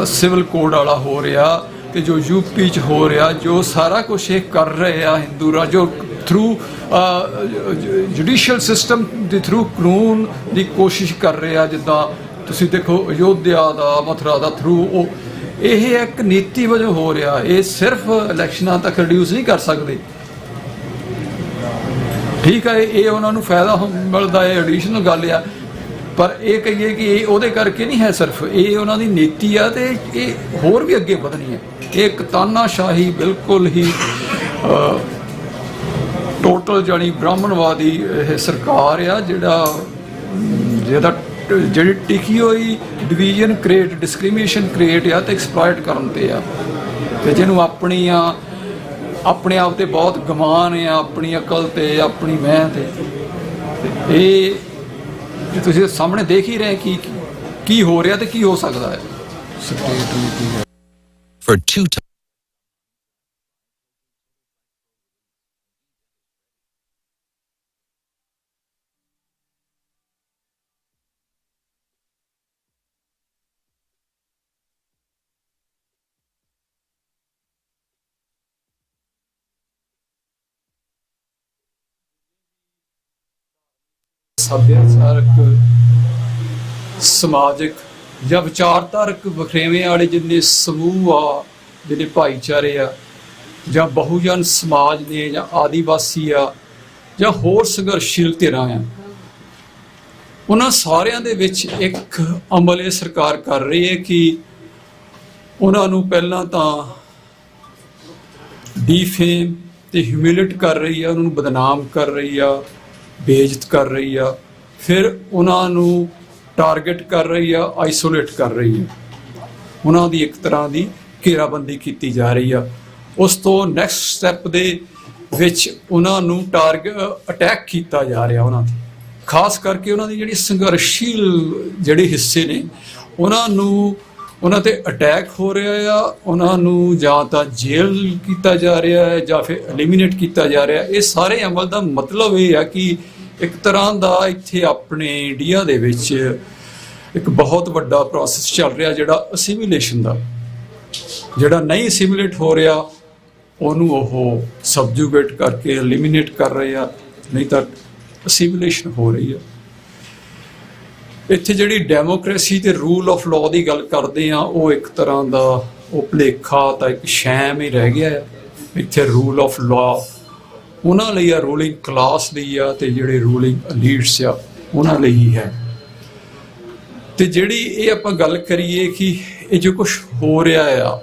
ਸਿਵਲ ਕੋਡ ਵਾਲਾ ਹੋ ਰਿਹਾ, ਤੇ ਜੋ UP 'ਚ ਹੋ ਰਿਹਾ, ਜੋ ਸਾਰਾ ਕੁਛ ਇਹ ਕਰ ਰਹੇ ਆ ਹਿੰਦੂ ਰਾਜ, ਜੋ ਥਰੂ ਜੁਡੀਸ਼ੀਅਲ ਸਿਸਟਮ ਦੇ ਥਰੂ ਕਾਨੂੰਨ ਦੀ ਕੋਸ਼ਿਸ਼ ਕਰ ਰਹੇ ਆ। ਜਿੱਦਾਂ ਤੁਸੀਂ ਦੇਖੋ ਅਯੋਧਿਆ ਦਾ, ਮਥੁਰਾ ਦਾ ਥਰੂ, ਉਹ ਇਹ ਇੱਕ ਨੀਤੀ ਵਜੋਂ ਹੋ ਰਿਹਾ। ਇਹ ਸਿਰਫ ਇਲੈਕਸ਼ਨਾਂ ਤੱਕ ਰਿਡਿਊਸ ਨਹੀਂ ਕਰ ਸਕਦੇ। ਠੀਕ ਹੈ, ਇਹ ਉਹਨਾਂ ਨੂੰ ਫਾਇਦਾ ਮਿਲਦਾ ਹੈ, ਐਡੀਸ਼ਨਲ ਗੱਲ ਆ, ਪਰ ਇਹ ਕਹੀਏ ਕਿ ਇਹ ਉਹਦੇ ਕਰਕੇ ਨਹੀਂ ਹੈ, ਸਿਰਫ ਇਹ ਉਹਨਾਂ ਦੀ ਨੀਤੀ ਆ, ਤੇ ਇਹ ਹੋਰ ਵੀ ਅੱਗੇ ਵਧਣੀ ਹੈ। ਇਹ ਇੱਕ ਤਾਨਾਸ਼ਾਹੀ, ਬਿਲਕੁਲ ਹੀ ਟੋਟਲ ਜਾਣੀ ਬ੍ਰਾਹਮਣਵਾਦੀ ਇਹ ਸਰਕਾਰ ਆ, ਜਿਹੜੀ ਟਿਕੀ ਹੋਈ ਡਿਵੀਜ਼ਨ ਕ੍ਰੀਏਟ, ਡਿਸਕ੍ਰਿਮੀਨੇਸ਼ਨ ਕ੍ਰੀਏਟ ਆ, ਤੇ ਐਕਸਪਲੋਇਟ ਕਰਨ ਤੇ ਆ, ਤੇ ਜਿਹਨੂੰ ਆਪਣੇ ਆਪ ਤੇ ਬਹੁਤ ਗਮਾਨ ਆ, ਆਪਣੀ ਅਕਲ ਤੇ, ਆਪਣੀ ਮੈਂ ਤੇ ਇਹ ਤੁਸੀਂ ਸਾਹਮਣੇ ਦੇਖ ਹੀ ਰਹੇ ਕੀ ਹੋ ਰਿਹਾ ਤੇ ਕੀ ਹੋ ਸਕਦਾ ਹੈ। For 2 times. ਸੱਭਿਆਚਾਰਕ, ਸਮਾਜਿਕ ਜਾਂ ਵਿਚਾਰਧਾਰਕ ਵਖਰੇਵੇਂ ਵਾਲੇ ਜਿੰਨੇ ਸਮੂਹ ਆ, ਜਿਹੜੇ ਭਾਈਚਾਰੇ ਆ, ਜਾਂ ਬਹੁਜਨ ਸਮਾਜ ਨੇ, ਜਾਂ ਆਦੀਵਾਸੀ ਆ, ਜਾਂ ਹੋਰ ਸੰਘਰਸ਼ੀਲ ਧਿਰਾਂ ਆ, ਉਹਨਾਂ ਸਾਰਿਆਂ ਦੇ ਵਿੱਚ ਇੱਕ ਅਮਲ ਇਹ ਸਰਕਾਰ ਕਰ ਰਹੀ ਹੈ ਕਿ ਉਹਨਾਂ ਨੂੰ ਪਹਿਲਾਂ ਤਾਂ ਡੀਫੇਮ ਤੇ ਹਿਊਮਿਲੇਟ ਕਰ ਰਹੀ ਆ, ਉਹਨਾਂ ਨੂੰ ਬਦਨਾਮ ਕਰ ਰਹੀ ਆ, ਬੇਇੱਜ਼ਤ ਕਰ ਰਹੀ ਆ, ਫਿਰ ਉਹਨਾਂ ਨੂੰ ਟਾਰਗੇਟ ਕਰ ਰਹੀ ਆ, ਆਈਸੋਲੇਟ ਕਰ ਰਹੀ ਆ, ਉਹਨਾਂ ਦੀ ਇੱਕ ਤਰ੍ਹਾਂ ਦੀ ਘੇਰਾਬੰਦੀ ਕੀਤੀ ਜਾ ਰਹੀ ਆ। ਉਸ ਤੋਂ ਨੈਕਸਟ ਸਟੈਪ ਦੇ ਵਿੱਚ ਉਹਨਾਂ ਨੂੰ ਅਟੈਕ ਕੀਤਾ ਜਾ ਰਿਹਾ, ਉਹਨਾਂ ਦੀ ਖਾਸ ਕਰਕੇ ਉਹਨਾਂ ਦੀ ਜਿਹੜੀ ਸੰਘਰਸ਼ੀਲ ਜਿਹੜੇ ਹਿੱਸੇ ਨੇ, ਉਹਨਾਂ ਤੇ ਅਟੈਕ ਹੋ ਰਿਹਾ ਆ, ਉਹਨਾਂ ਨੂੰ ਜਾਂ ਤਾਂ ਜੇਲ੍ਹ ਕੀਤਾ ਜਾ ਰਿਹਾ ਹੈ ਜਾਂ ਫਿਰ ਐਲੀਮੀਨੇਟ ਕੀਤਾ ਜਾ ਰਿਹਾ। ਇਹ ਸਾਰੇ ਅਮਲ ਦਾ ਮਤਲਬ ਇਹ ਆ ਕਿ ਇੱਕ ਤਰ੍ਹਾਂ ਦਾ ਇੱਥੇ ਆਪਣੇ ਇੰਡੀਆ ਦੇ ਵਿੱਚ ਇੱਕ ਬਹੁਤ ਵੱਡਾ ਪ੍ਰੋਸੈਸ ਚੱਲ ਰਿਹਾ, ਜਿਹੜਾ ਅਸਿਮੀਲੇਸ਼ਨ ਦਾ, ਜਿਹੜਾ ਨਹੀਂ ਅਸਿਮੀਲੇਟ ਹੋ ਰਿਹਾ ਉਹਨੂੰ ਉਹ ਸਬਜੂਗੇਟ ਕਰਕੇ ਐਲੀਮੀਨੇਟ ਕਰ ਰਹੇ ਆ, ਨਹੀਂ ਤਾਂ ਅਸਿਮੀਲੇਸ਼ਨ ਹੋ ਰਹੀ ਆ। ਇੱਥੇ ਜਿਹੜੀ ਡੈਮੋਕ੍ਰੇਸੀ ਤੇ ਰੂਲ ਆਫ ਲਾਅ ਦੀ ਗੱਲ ਕਰਦੇ ਆ, ਉਹ ਇੱਕ ਤਰ੍ਹਾਂ ਦਾ ਉਹ ਭੁਲੇਖਾ ਤਾਂ ਇੱਕ ਸ਼ੈਮ ਹੀ ਰਹਿ ਗਿਆ ਹੈ। ਇੱਥੇ ਰੂਲ ਆਫ ਲਾਅ ਉਹਨਾਂ ਲਈ ਆ, ਰੂਲਿੰਗ ਕਲਾਸ ਲਈ ਆ, ਤੇ ਜਿਹੜੇ ਰੂਲਿੰਗ ਐਲੀਟਸ ਆ ਉਹਨਾਂ ਲਈ ਹੀ ਹੈ। ਤੇ ਜਿਹੜੀ ਇਹ ਆਪਾਂ ਗੱਲ ਕਰੀਏ ਕਿ ਇਹ ਜੋ ਕੁਝ ਹੋ ਰਿਹਾ ਆ,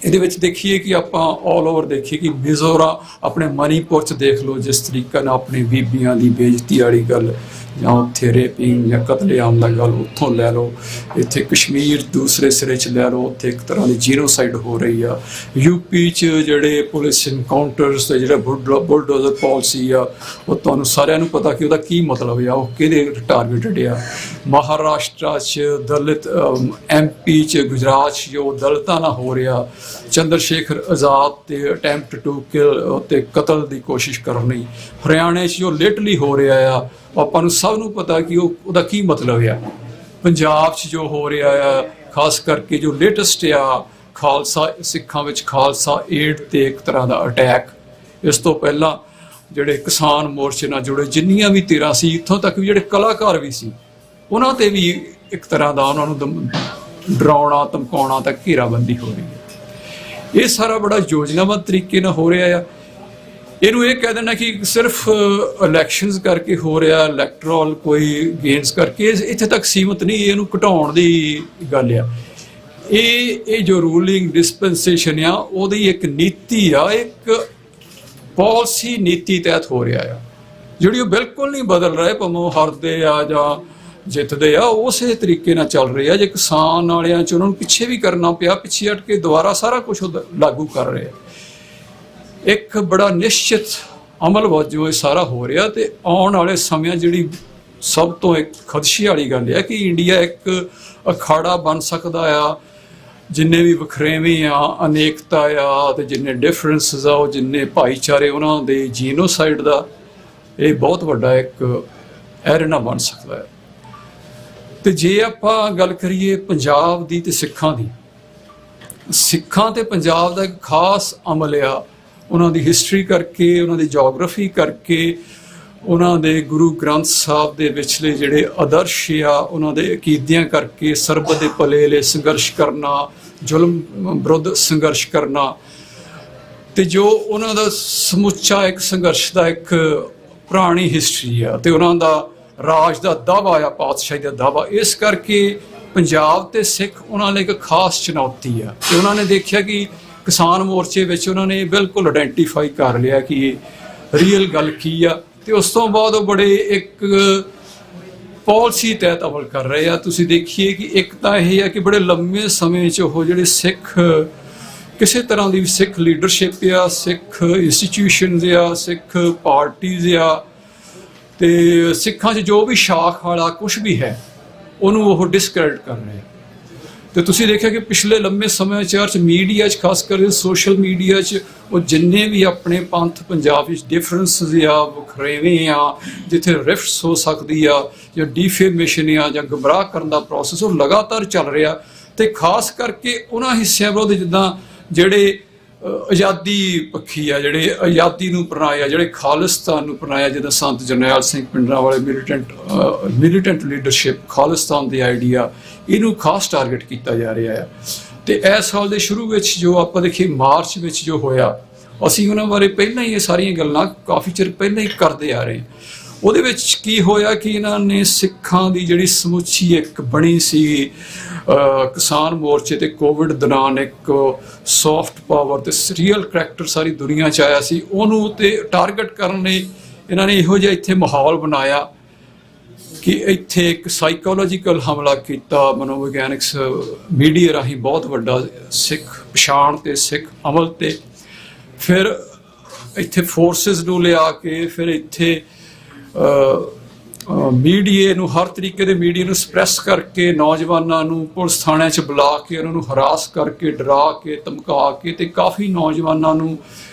ਇਹਦੇ ਵਿੱਚ ਦੇਖੀਏ ਕਿ ਆਪਾਂ ਆਲ ਓਵਰ ਦੇਖੀਏ ਕਿ ਮਿਜ਼ੋਰਮ, ਆਪਣੇ ਮਨੀਪੁਰ 'ਚ ਦੇਖ ਲਓ ਜਿਸ ਤਰੀਕੇ ਨਾਲ ਆਪਣੀ ਬੀਬੀਆਂ ਦੀ ਬੇਇੱਜ਼ਤੀ ਵਾਲੀ ਗੱਲ, ਜਾਂ ਉੱਥੇ ਰੇਪਿੰਗ ਜਾਂ ਕਤਲੇਆਮ ਦਾ ਗੱਲ ਉੱਥੋਂ ਲੈ ਲਓ, ਇੱਥੇ ਕਸ਼ਮੀਰ ਦੂਸਰੇ ਸਿਰੇ 'ਚ ਲੈ ਲਓ, ਉੱਥੇ ਇੱਕ ਤਰ੍ਹਾਂ ਦੀ ਜੀਨੋਸਾਈਡ ਹੋ ਰਹੀ ਆ। ਯੂਪੀ 'ਚ ਜਿਹੜੇ ਪੁਲਿਸ ਇਨਕਾਊਂਟਰਸ ਤੇ ਜਿਹੜਾ ਬੁਲਡੋਜ਼ਰ ਪਾਲਿਸੀ ਆ, ਉਹ ਤੁਹਾਨੂੰ ਸਾਰਿਆਂ ਨੂੰ ਪਤਾ ਕਿ ਉਹਦਾ ਕੀ ਮਤਲਬ ਆ, ਉਹ ਕਿਹਦੇ ਟਾਰਗੇਟਡ ਆ। ਮਹਾਰਾਸ਼ਟਰ 'ਚ ਦਲਿਤ, MP 'ਚ, ਗੁਜਰਾਤ 'ਚ ਜੋ ਦਲਿਤਾਂ ਨਾਲ ਹੋ ਰਿਹਾ, ਚੰਦਰ ਸ਼ੇਖਰ ਆਜ਼ਾਦ ਤੇ ਅਟੈਂਪਟ ਟੂ ਕਿਲ ਤੇ ਕਤਲ ਦੀ ਕੋਸ਼ਿਸ਼ ਕਰਨੀ, ਹਰਿਆਣੇ 'ਚ ਜੋ ਲੇਟਲੀ ਹੋ ਰਿਹਾ ਆ, ਆਪਾਂ ਨੂੰ ਸਭ ਨੂੰ ਪਤਾ ਕਿ ਉਹਦਾ ਕੀ ਮਤਲਬ ਆ। ਪੰਜਾਬ 'ਚ ਜੋ ਹੋ ਰਿਹਾ ਆ, ਖਾਸ ਕਰਕੇ ਜੋ ਲੇਟੈਸਟ ਆ, ਖਾਲਸਾ ਸਿੱਖਾਂ ਵਿੱਚ ਖਾਲਸਾ ਏਡ ਤੇ ਇੱਕ ਤਰ੍ਹਾਂ ਦਾ ਅਟੈਕ। ਇਸ ਤੋਂ ਪਹਿਲਾਂ ਜਿਹੜੇ ਕਿਸਾਨ ਮੋਰਚੇ ਨਾਲ ਜੁੜੇ ਜਿੰਨੀਆਂ ਵੀ ਧਿਰਾਂ ਸੀ, ਇੱਥੋਂ ਤੱਕ ਵੀ ਜਿਹੜੇ ਕਲਾਕਾਰ ਵੀ ਸੀ, ਉਹਨਾਂ ਤੇ ਵੀ ਇੱਕ ਤਰ੍ਹਾਂ ਦਾ ਉਹਨਾਂ ਨੂੰ ਡਰਾਉਣਾ ਧਮਕਾਉਣਾ ਤੱਕ ਘੇਰਾਬੰਦੀ ਹੋ ਰਹੀ ਹੈ। ਇਹ ਸਾਰਾ ਬੜਾ ਯੋਜਨਾਬੱਧ ਤਰੀਕੇ ਨਾਲ ਹੋ ਰਿਹਾ ਆ। ਇਹਨੂੰ ਇਹ ਕਹਿ ਦੇਣਾ ਕਿ ਸਿਰਫ ਇਲੈਕਸ਼ਨਸ ਕਰਕੇ ਹੋ ਰਿਹਾ, ਇਲੈਕਟਰਲ ਕੋਈ ਗੇਨਸ ਕਰਕੇ, ਇੱਥੇ ਤੱਕ ਸੀਮਤ ਨਹੀਂ, ਇਹਨੂੰ ਘਟਾਉਣ ਦੀ ਗੱਲ ਆ। ਇਹ ਜੋ ਰੂਲਿੰਗ ਡਿਸਪੈਂਸੇਸ਼ਨ ਆ, ਉਹਦੀ ਇੱਕ ਨੀਤੀ ਆ, ਇੱਕ ਪਾਲਿਸੀ ਨੀਤੀ ਤਹਿਤ ਹੋ ਰਿਹਾ ਆ, ਜਿਹੜੀ ਉਹ ਬਿਲਕੁਲ ਨਹੀਂ ਬਦਲ ਰਹੇ, ਭਾਵੇਂ ਉਹ ਹਾਰਦੇ ਆ ਜਾਂ ਜਿੱਤਦੇ ਆ, ਉਸੇ ਤਰੀਕੇ ਨਾਲ ਚੱਲ ਰਹੇ ਆ। ਜੇ ਕਿਸਾਨ ਵਾਲਿਆਂ 'ਚ ਉਹਨਾਂ ਨੂੰ ਪਿੱਛੇ ਵੀ ਕਰਨਾ ਪਿਆ, ਪਿੱਛੇ ਹਟ ਕੇ ਦੁਬਾਰਾ ਸਾਰਾ ਕੁਝ ਲਾਗੂ ਕਰ ਰਹੇ ਆ। ਇੱਕ ਬੜਾ ਨਿਸ਼ਚਿਤ ਅਮਲ ਵਜੋਂ ਇਹ ਸਾਰਾ ਹੋ ਰਿਹਾ। ਤੇ ਆਉਣ ਵਾਲੇ ਸਮਿਆਂ ਜਿਹੜੀ ਸਭ ਤੋਂ ਇੱਕ ਖਦਸ਼ੇ ਵਾਲੀ ਗੱਲ ਹੈ ਕਿ ਇੰਡੀਆ ਇੱਕ ਅਖਾੜਾ ਬਣ ਸਕਦਾ ਆ, ਜਿੰਨੇ ਵੀ ਵਖਰੇਵੇਂ ਆ, ਅਨੇਕਤਾ ਆ, ਤੇ ਜਿੰਨੇ ਡਿਫਰੈਂਸਿਸ ਆ, ਉਹ ਜਿੰਨੇ ਭਾਈਚਾਰੇ ਉਹਨਾਂ ਦੇ ਜੀਨੋਸਾਈਡ ਦਾ, ਇਹ ਬਹੁਤ ਵੱਡਾ ਇੱਕ ਐਰੇਨਾ ਬਣ ਸਕਦਾ ਹੈ। ਤੇ ਜੇ ਆਪਾਂ ਗੱਲ ਕਰੀਏ ਪੰਜਾਬ ਦੀ ਤੇ ਸਿੱਖਾਂ ਦੀ, ਸਿੱਖਾਂ ਤੇ ਪੰਜਾਬ ਦਾ ਇੱਕ ਖਾਸ ਅਮਲ ਆ, ਉਹਨਾਂ ਦੀ ਹਿਸਟਰੀ ਕਰਕੇ, ਉਹਨਾਂ ਦੀ ਜੀਓਗ੍ਰਾਫੀ ਕਰਕੇ, ਉਹਨਾਂ ਦੇ ਗੁਰੂ ਗ੍ਰੰਥ ਸਾਹਿਬ ਦੇ ਵਿਚਲੇ ਜਿਹੜੇ ਆਦਰਸ਼ ਆ, ਉਹਨਾਂ ਦੇ ਅਕੀਦਿਆਂ ਕਰਕੇ, ਸਰਬਤ ਦੇ ਭਲੇ ਲਈ ਸੰਘਰਸ਼ ਕਰਨਾ, ਜ਼ੁਲਮ ਵਿਰੁੱਧ ਸੰਘਰਸ਼ ਕਰਨਾ, ਤੇ ਜੋ ਉਹਨਾਂ ਦਾ ਸਮੁੱਚਾ ਇੱਕ ਸੰਘਰਸ਼ ਦਾ ਇੱਕ ਪੁਰਾਣੀ ਹਿਸਟਰੀ ਆ, ਤੇ ਉਹਨਾਂ ਦਾ ਰਾਜ ਦਾ ਦਾਅਵਾ ਆ, ਪਾਤਸ਼ਾਹੀ ਦਾ ਦਾਅਵਾ। ਇਸ ਕਰਕੇ ਪੰਜਾਬ ਤੇ ਸਿੱਖ ਉਹਨਾਂ ਲਈ ਇੱਕ ਖਾਸ ਚੁਣੌਤੀ ਆ। ਤੇ ਉਹਨਾਂ ਨੇ ਦੇਖਿਆ ਕਿ ਕਿਸਾਨ ਮੋਰਚੇ ਵਿੱਚ ਉਹਨਾਂ ਨੇ ਬਿਲਕੁਲ ਆਇਡੈਂਟੀਫਾਈ ਕਰ ਲਿਆ ਕਿ ਇਹ ਰੀਅਲ ਗੱਲ ਕੀ ਆ, ਤੇ ਉਸ ਤੋਂ ਬਾਅਦ ਉਹ ਬੜੇ ਇੱਕ ਪਾਲਿਸੀ ਤਹਿਤ ਅਮਲ ਕਰ ਰਹੇ ਆ। ਤੁਸੀਂ ਦੇਖੀਏ ਕਿ ਇੱਕ ਤਾਂ ਇਹ ਆ ਕਿ ਬੜੇ ਲੰਮੇ ਸਮੇਂ 'ਚ ਉਹ ਜਿਹੜੇ ਸਿੱਖ ਕਿਸੇ ਤਰ੍ਹਾਂ ਦੀ ਸਿੱਖ ਲੀਡਰਸ਼ਿਪ ਆ, ਸਿੱਖ ਇੰਸਟੀਟਿਊਸ਼ਨਸ ਆ, ਸਿੱਖ ਪਾਰਟੀਜ਼ ਆ, ਤੇ ਸਿੱਖਾਂ 'ਚ ਜੋ ਵੀ ਸ਼ਾਖ ਵਾਲਾ ਕੁਝ ਵੀ ਹੈ, ਉਹਨੂੰ ਉਹ ਡਿਸਕ੍ਰੈਡਿਟ ਕਰ ਰਹੇ ਆ। ਤੇ ਤੁਸੀਂ ਦੇਖਿਆ ਕਿ ਪਿਛਲੇ ਲੰਮੇ ਸਮੇਂ 'ਚ ਮੀਡੀਆ 'ਚ, ਖਾਸ ਕਰਕੇ ਸੋਸ਼ਲ ਮੀਡੀਆ 'ਚ, ਉਹ ਜਿੰਨੇ ਵੀ ਆਪਣੇ ਪੰਥ ਪੰਜਾਬ ਵਿੱਚ ਡਿਫਰੈਂਸਿਸ ਆ, ਵਖਰੇਵੇਂ ਆ, ਜਿੱਥੇ ਰਿਫਟਸ ਹੋ ਸਕਦੀ ਆ, ਜਾਂ ਡੀਫੇਮੇਸ਼ਨ ਆ, ਜਾਂ ਗੁੰਮਰਾਹ ਕਰਨ ਦਾ ਪ੍ਰੋਸੈਸ, ਉਹ ਲਗਾਤਾਰ ਚੱਲ ਰਿਹਾ। ਤੇ ਖਾਸ ਕਰਕੇ ਉਹਨਾਂ ਹਿੱਸਿਆਂ ਵਿਰੁੱਧ ਜਿੱਦਾਂ ਜਿਹੜੇ ਆਜ਼ਾਦੀ ਪੱਖੀ ਆ, ਜਿਹੜੇ ਆਜ਼ਾਦੀ ਨੂੰ ਅਪਣਾਇਆ, ਜਿਹੜੇ ਖਾਲਿਸਤਾਨ ਨੂੰ ਅਪਣਾਇਆ, ਜਿੱਦਾਂ ਸੰਤ ਜਰਨੈਲ ਸਿੰਘ ਪਿੰਡਰਾਂਵਾਲੇ ਮਿਲੀਟੈਂਟ ਲੀਡਰਸ਼ਿਪ, ਖਾਲਿਸਤਾਨ ਦੀ ਆਈਡੀਆ, ਇਹਨੂੰ ਖਾਸ ਟਾਰਗੇਟ ਕੀਤਾ ਜਾ ਰਿਹਾ ਆ। ਤੇ ਇਸ ਸਾਲ ਦੇ ਸ਼ੁਰੂ ਵਿੱਚ ਜੋ ਆਪਾਂ ਦੇਖੀਏ ਮਾਰਚ ਵਿੱਚ ਜੋ ਹੋਇਆ, ਅਸੀਂ ਉਹਨਾਂ ਬਾਰੇ ਪਹਿਲਾਂ ਹੀ ਇਹ ਸਾਰੀਆਂ ਗੱਲਾਂ ਕਾਫੀ ਚਿਰ ਪਹਿਲਾਂ ਹੀ ਕਰਦੇ ਆ ਰਹੇ। ਉਹਦੇ ਵਿੱਚ ਕੀ ਹੋਇਆ ਕਿ ਇਹਨਾਂ ਨੇ ਸਿੱਖਾਂ ਦੀ ਜਿਹੜੀ ਸਮੁੱਚੀ ਇੱਕ ਬਣੀ ਸੀ ਕਿਸਾਨ ਮੋਰਚੇ ਤੇ ਕੋਵਿਡ ਦੌਰਾਨ ਇੱਕ ਸੌਫਟ ਪਾਵਰ ਤੇ ਰੀਅਲ ਕਰੈਕਟਰ ਸਾਰੀ ਦੁਨੀਆ 'ਚ ਆਇਆ ਸੀ, ਉਹਨੂੰ ਤੇ ਟਾਰਗੇਟ ਕਰਨ ਲਈ ਇਹਨਾਂ ਨੇ ਇਹੋ ਜਿਹਾ ਇੱਥੇ ਮਾਹੌਲ ਬਣਾਇਆ ਕਿ ਇੱਥੇ ਇੱਕ ਸਾਈਕੋਲੋਜੀਕਲ ਹਮਲਾ ਕੀਤਾ, ਮਨੋਵਿਗਿਆਨਿਕਸ ਮੀਡੀਆ ਰਾਹੀਂ ਬਹੁਤ ਵੱਡਾ ਸਿੱਖ ਪਛਾਣ ਤੇ ਸਿੱਖ ਅਮਲ ਤੇ। ਫਿਰ ਇੱਥੇ ਫੋਰਸਿਸ ਨੂੰ ਲਿਆ ਕੇ, ਫਿਰ ਇੱਥੇ ਮੀਡੀਆ ਨੂੰ, ਹਰ ਤਰੀਕੇ ਦੇ ਮੀਡੀਆ ਨੂੰ ਸਪਰੈਸ ਕਰਕੇ, ਨੌਜਵਾਨਾਂ ਨੂੰ ਪੁਲਿਸ ਥਾਣਿਆਂ 'ਚ ਬੁਲਾ ਕੇ, ਉਹਨਾਂ ਨੂੰ ਹਰਾਸ ਕਰਕੇ, ਡਰਾ ਕੇ, ਧਮਕਾ ਕੇ, ਤੇ ਕਾਫੀ ਨੌਜਵਾਨਾਂ ਨੂੰ,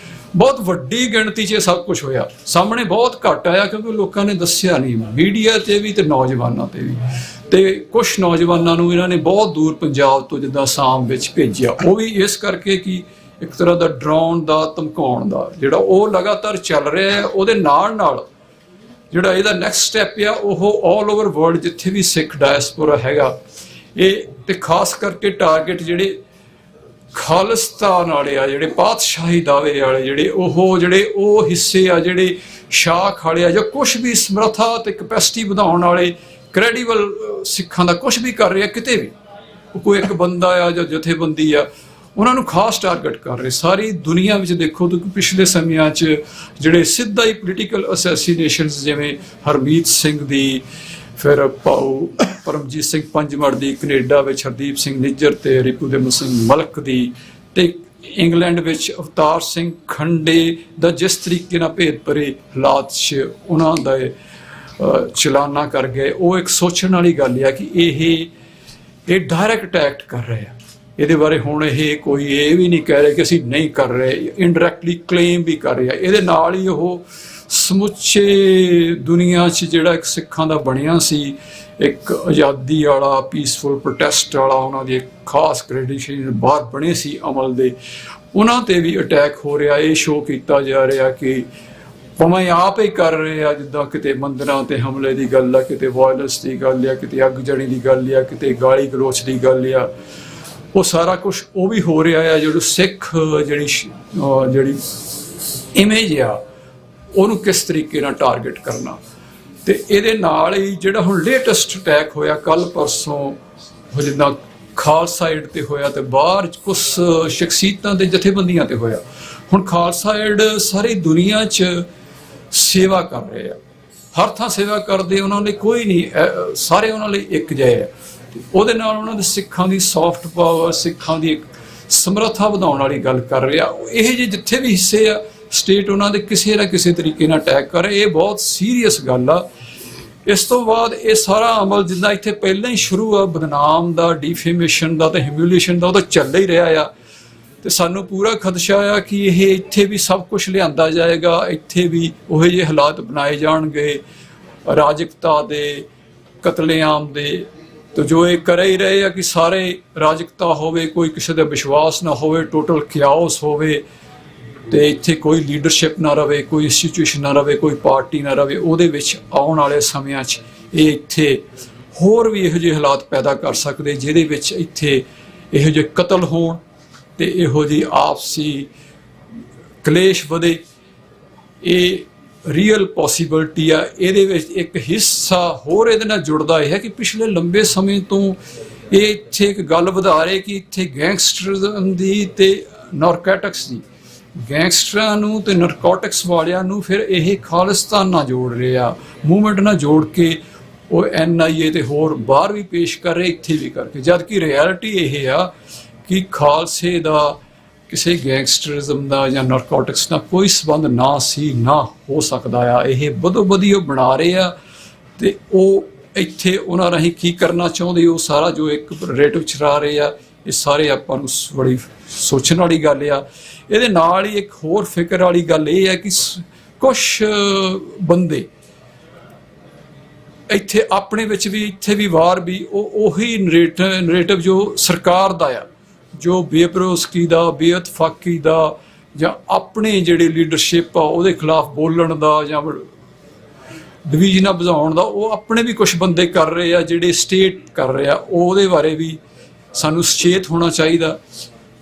ਬਹੁਤ ਵੱਡੀ ਗਿਣਤੀ 'ਚ ਇਹ ਸਭ ਕੁਝ ਹੋਇਆ। ਸਾਹਮਣੇ ਬਹੁਤ ਘੱਟ ਆਇਆ ਕਿਉਂਕਿ ਲੋਕਾਂ ਨੇ ਦੱਸਿਆ ਨਹੀਂ, ਮੀਡੀਆ 'ਤੇ ਵੀ ਤੇ ਨੌਜਵਾਨਾਂ 'ਤੇ ਵੀ। ਤੇ ਕੁਛ ਨੌਜਵਾਨਾਂ ਨੂੰ ਇਹਨਾਂ ਨੇ ਬਹੁਤ ਦੂਰ ਪੰਜਾਬ ਤੋਂ ਜਿੱਦਾਂ ਅਸਾਮ ਵਿੱਚ ਭੇਜਿਆ, ਉਹ ਵੀ ਇਸ ਕਰਕੇ ਕਿ ਇੱਕ ਤਰ੍ਹਾਂ ਦਾ ਡਰਾਉਣ ਦਾ, ਧਮਕਾਉਣ ਦਾ ਜਿਹੜਾ ਉਹ ਲਗਾਤਾਰ ਚੱਲ ਰਿਹਾ ਹੈ। ਉਹਦੇ ਨਾਲ ਨਾਲ ਜਿਹੜਾ ਇਹਦਾ ਨੈਕਸਟ ਸਟੈਪ ਆ, ਉਹ ਆਲ ਓਵਰ ਵਰਲਡ ਜਿੱਥੇ ਵੀ ਸਿੱਖ ਡਾਇਸਪੋਰਾ ਹੈਗਾ, ਇਹ ਤੇ ਖਾਸ ਕਰਕੇ ਟਾਰਗੇਟ ਜਿਹੜੇ ਖਾਲਿਸਤਾਨ ਵਾਲੇ ਆ ਜਿਹੜੇ ਪਾਤਸ਼ਾਹੀ ਦਾਅਵੇ ਵਾਲੇ ਜਿਹੜੇ ਉਹ ਹਿੱਸੇ ਆ ਜਿਹੜੇ ਸ਼ਾਖ ਵਾਲੇ ਆ ਜਾਂ ਕੁਛ ਵੀ ਸਮਰੱਥਾ ਤੇ ਕਪੈਸਿਟੀ ਵਧਾਉਣ ਵਾਲੇ ਕ੍ਰੈਡੀਬਲ ਸਿੱਖਾਂ ਦਾ ਕੁਛ ਵੀ ਕਰ ਰਿਹਾ ਕਿਤੇ ਵੀ, ਕੋਈ ਇੱਕ ਬੰਦਾ ਆ ਜਾਂ ਜਥੇਬੰਦੀ ਆ, ਉਹਨਾਂ ਨੂੰ ਖਾਸ ਟਾਰਗੇਟ ਕਰ ਰਹੇ। ਸਾਰੀ ਦੁਨੀਆ ਵਿੱਚ ਦੇਖੋ ਤਾਂ ਪਿਛਲੇ ਸਮਿਆਂ 'ਚ ਜਿਹੜੇ ਸਿੱਧਾ ਹੀ ਪੋਲੀਟੀਕਲ ਅਸੈਸੀਨੇਸ਼ਨਸ, ਜਿਵੇਂ ਹਰਮੀਤ ਸਿੰਘ ਦੀ, ਫਿਰ ਭਾਊ ਪਰਮਜੀਤ ਸਿੰਘ ਪੰਜਮੜ ਦੀ, ਕੈਨੇਡਾ ਵਿੱਚ ਹਰਦੀਪ ਸਿੰਘ ਨਿੱਜਰ ਤੇ ਰਿਪੂਦਮਨ ਸਿੰਘ ਮਲਕ ਦੀ, ਤੇ ਇੰਗਲੈਂਡ ਵਿੱਚ ਅਵਤਾਰ ਸਿੰਘ ਖੰਡੇ ਦਾ ਜਿਸ ਤਰੀਕੇ ਨਾਲ ਭੇਦ ਭਰੇ ਹਾਲਾਤ 'ਚ ਉਹਨਾਂ ਦਾ ਚਲਾਨਾ ਕਰ ਗਏ, ਉਹ ਇੱਕ ਸੋਚਣ ਵਾਲੀ ਗੱਲ ਆ ਕਿ ਇਹ ਡਾਇਰੈਕਟ ਅਟੈਕ ਕਰ ਰਹੇ ਆ। ਇਹਦੇ ਬਾਰੇ ਹੁਣ ਇਹ ਕੋਈ ਇਹ ਵੀ ਨਹੀਂ ਕਹਿ ਰਹੇ ਕਿ ਅਸੀਂ ਨਹੀਂ ਕਰ ਰਹੇ, ਇਨਡਾਇਰੈਕਟਲੀ ਕਲੇਮ ਵੀ ਕਰ ਰਹੇ ਆ। ਇਹਦੇ ਨਾਲ ਹੀ ਉਹ ਸਮੁੱਚੇ ਦੁਨੀਆ 'ਚ ਜਿਹੜਾ ਇੱਕ ਸਿੱਖਾਂ ਦਾ ਬਣਿਆ ਸੀ ਇੱਕ ਆਜ਼ਾਦੀ ਵਾਲਾ ਪੀਸਫੁਲ ਪ੍ਰੋਟੈਸਟ ਵਾਲਾ, ਉਹਨਾਂ ਦੀ ਇੱਕ ਖਾਸ ਕ੍ਰੈਡੀਸ਼ਨ ਬਾਹਰ ਬਣੇ ਸੀ ਅਮਲ ਦੇ, ਉਹਨਾਂ ਤੇ ਵੀ ਅਟੈਕ ਹੋ ਰਿਹਾ। ਇਹ ਸ਼ੋਅ ਕੀਤਾ ਜਾ ਰਿਹਾ ਕਿ ਭਾਵੇਂ ਆਪ ਹੀ ਕਰ ਰਹੇ ਆ, ਜਿੱਦਾਂ ਕਿਤੇ ਮੰਦਿਰਾਂ ਤੇ ਹਮਲੇ ਦੀ ਗੱਲ ਆ, ਕਿਤੇ ਵਾਇਲੈਂਸ ਦੀ ਗੱਲ ਆ, ਕਿਤੇ ਅੱਗ ਜਣੀ ਦੀ ਗੱਲ ਆ, ਕਿਤੇ ਗਾਲੀ ਗਲੋਚ ਦੀ ਗੱਲ ਆ, ਉਹ ਸਾਰਾ ਕੁਛ ਉਹ ਵੀ ਹੋ ਰਿਹਾ ਆ। ਜਿਹੜੀ ਸਿੱਖ ਜਿਹੜੀ ਇਮੇਜ ਆ ਉਹਨੂੰ ਕਿਸ ਤਰੀਕੇ ਨਾਲ ਟਾਰਗੇਟ ਕਰਨਾ। ਤੇ ਇਹਦੇ ਨਾਲ ਹੀ ਜਿਹੜਾ ਹੁਣ ਲੇਟੈਸਟ ਅਟੈਕ ਹੋਇਆ ਕੱਲ ਪਰਸੋਂ, ਜਿੱਦਾਂ ਖਾਲਸਾ ਏਡ ਤੇ ਹੋਇਆ ਤੇ ਬਾਹਰ ਕੁਛ ਸ਼ਖਸੀਅਤਾਂ ਤੇ ਜਥੇਬੰਦੀਆਂ ਤੇ ਹੋਇਆ। ਹੁਣ ਖਾਲਸਾ ਏਡ ਸਾਰੀ ਦੁਨੀਆ 'ਚ ਸੇਵਾ ਕਰ ਰਹੇ ਆ, ਹਰ ਥਾਂ ਸੇਵਾ ਕਰਦੇ, ਉਹਨਾਂ ਲਈ ਕੋਈ ਨਹੀਂ, ਸਾਰੇ ਉਹਨਾਂ ਲਈ ਇੱਕ ਜਿਹੇ ਆ। ਉਹਦੇ ਨਾਲ ਉਹਨਾਂ ਦੇ ਸਿੱਖਾਂ ਦੀ ਸੌਫਟ ਪਾਵਰ, ਸਿੱਖਾਂ ਦੀ ਇੱਕ ਸਮਰੱਥਾ ਵਧਾਉਣ ਵਾਲੀ ਗੱਲ ਕਰ ਰਿਹਾ। ਇਹ ਜਿਹੇ ਜਿੱਥੇ ਵੀ ਹਿੱਸੇ ਆ ਸਟੇਟ ਉਹਨਾਂ ਦੇ ਕਿਸੇ ਨਾ ਕਿਸੇ ਤਰੀਕੇ ਨਾਲ ਅਟੈਕ ਕਰ ਰਹੇ, ਇਹ ਬਹੁਤ ਸੀਰੀਅਸ ਗੱਲ ਆ। ਇਸ ਤੋਂ ਬਾਅਦ ਇਹ ਸਾਰਾ ਅਮਲ ਜਿੱਦਾਂ ਇੱਥੇ ਪਹਿਲਾਂ ਹੀ ਸ਼ੁਰੂ ਆ, ਬਦਨਾਮ ਦਾ, ਡਿਫੇਮੇਸ਼ਨ ਦਾ ਤੇ ਹਿਊਮਿਲੀਏਸ਼ਨ ਦਾ, ਉਹ ਤਾਂ ਚੱਲ ਹੀ ਰਿਹਾ ਆ। ਤੇ ਸਾਨੂੰ ਪੂਰਾ ਖਦਸ਼ਾ ਆ ਕਿ ਇਹ ਇੱਥੇ ਵੀ ਸਭ ਕੁਝ ਲਿਆਂਦਾ ਜਾਏਗਾ, ਇੱਥੇ ਵੀ ਉਹੋ ਜਿਹੇ ਹਾਲਾਤ ਬਣਾਏ ਜਾਣਗੇ ਰਾਜਕਤਾ ਦੇ, ਕਤਲੇਆਮ ਦੇ। ਤੇ ਜੋ ਇਹ ਕਰ ਹੀ ਰਹੇ ਆ ਕਿ ਸਾਰੇ ਰਾਜਕਤਾ ਹੋਵੇ, ਕੋਈ ਕਿਸੇ ਦਾ ਵਿਸ਼ਵਾਸ ਨਾ ਹੋਵੇ, ਟੋਟਲ ਕਿਆਓਸ ਹੋਵੇ, ਤੇ ਇੱਥੇ ਕੋਈ ਲੀਡਰਸ਼ਿਪ ਨਾ ਰਵੇ, ਕੋਈ ਇੰਸਟੀਟਿਊਸ਼ਨ ਨਾ ਰਵੇ, ਕੋਈ ਪਾਰਟੀ ਨਾ ਰਵੇ। ਉਹਦੇ ਵਿੱਚ ਆਉਣ ਵਾਲੇ ਸਮਿਆਂ 'ਚ ਇਹ ਇੱਥੇ ਹੋਰ ਵੀ ਇਹੋ ਜਿਹੇ ਹਾਲਾਤ ਪੈਦਾ ਕਰ ਸਕਦੇ ਜਿਹਦੇ ਵਿੱਚ ਇੱਥੇ ਇਹੋ ਜਿਹੇ ਕਤਲ ਹੋਣ ਤੇ ਇਹੋ ਜਿਹੀ ਆਪਸੀ ਕਲੇਸ਼ ਵਧੇ। ਇਹ ਰੀਅਲ ਪੋਸੀਬਿਲਿਟੀ ਆ। ਇਹਦੇ ਵਿੱਚ ਇੱਕ ਹਿੱਸਾ ਹੋਰ ਇਹਦੇ ਨਾਲ ਜੁੜਦਾ ਇਹ ਹੈ ਕਿ ਪਿਛਲੇ ਲੰਬੇ ਸਮੇਂ ਤੋਂ ਇਹ ਇੱਥੇ ਇੱਕ ਗੱਲ ਵਧਾ ਰਹੇ ਕਿ ਇੱਥੇ ਗੈਂਗਸਟਰਿਜ਼ਮ ਦੀ ਤੇ ਨਾਰਕੋਟਿਕਸ ਦੀ, ਗੈਂਗਸਟਰਾਂ ਨੂੰ ਤੇ ਨਾਰਕੋਟਿਕਸ ਵਾਲਿਆਂ ਨੂੰ ਫਿਰ ਇਹ ਖਾਲਿਸਤਾਨ ਨਾਲ ਜੋੜ ਰਹੇ ਆ, ਮੂਵਮੈਂਟ ਨਾਲ ਜੋੜ ਕੇ ਉਹ NIA ਤੇ ਹੋਰ ਬਾਹਰ ਵੀ ਪੇਸ਼ ਕਰ ਰਹੇ, ਇੱਥੇ ਵੀ ਕਰਕੇ। ਜਦ ਕਿ ਰਿਐਲਿਟੀ ਇਹ ਆ ਕਿ ਖਾਲਸੇ ਦਾ ਕਿਸੇ ਗੈਂਗਸਟਰਿਜ਼ਮ ਦਾ ਜਾਂ ਨਾਰਕੋਟਿਕਸ ਨਾਲ ਕੋਈ ਸੰਬੰਧ ਨਾ ਸੀ, ਨਾ ਹੋ ਸਕਦਾ ਆ। ਇਹ ਬਦੋ ਬਦੀ ਉਹ ਬਣਾ ਰਹੇ ਆ ਤੇ ਉਹ ਇੱਥੇ ਉਹਨਾਂ ਰਾਹੀਂ ਕੀ ਕਰਨਾ ਚਾਹੁੰਦੇ, ਉਹ ਸਾਰਾ ਜੋ ਇੱਕ ਨੈਰੇਟਿਵ ਚਲਾ ਰਹੇ ਆ, ਇਹ ਸਾਰੇ ਆਪਾਂ ਨੂੰ ਬੜੀ ਸੋਚਣ ਵਾਲੀ ਗੱਲ ਆ। ਇਹਦੇ ਨਾਲ ਹੀ ਇੱਕ ਹੋਰ ਫਿਕਰ ਵਾਲੀ ਗੱਲ ਇਹ ਹੈ ਕਿ ਕੁਛ ਬੰਦੇ ਇੱਥੇ ਆਪਣੇ ਵਿੱਚ ਵੀ, ਇੱਥੇ ਵੀ ਵਾਰ ਵੀ ਉਹੀ ਨੈਰੇਟਿਵ ਜੋ ਸਰਕਾਰ ਦਾ ਆ, ਜੋ ਬੇਭਰੋਸਗੀ ਦਾ, ਬੇਇਤਫਾਕੀ ਦਾ, ਜਾਂ ਆਪਣੇ ਜਿਹੜੇ ਲੀਡਰਸ਼ਿਪ ਆ ਉਹਦੇ ਖਿਲਾਫ ਬੋਲਣ ਦਾ ਜਾਂ ਡਿਵੀਜ਼ਨਾਂ ਵਧਾਉਣ ਦਾ, ਉਹ ਆਪਣੇ ਵੀ ਕੁਝ ਬੰਦੇ ਕਰ ਰਹੇ ਆ, ਜਿਹੜੇ ਸਟੇਟ ਕਰ ਰਹੇ ਆ। ਉਹਦੇ ਬਾਰੇ ਵੀ ਸਾਨੂੰ ਸੁਚੇਤ ਹੋਣਾ ਚਾਹੀਦਾ।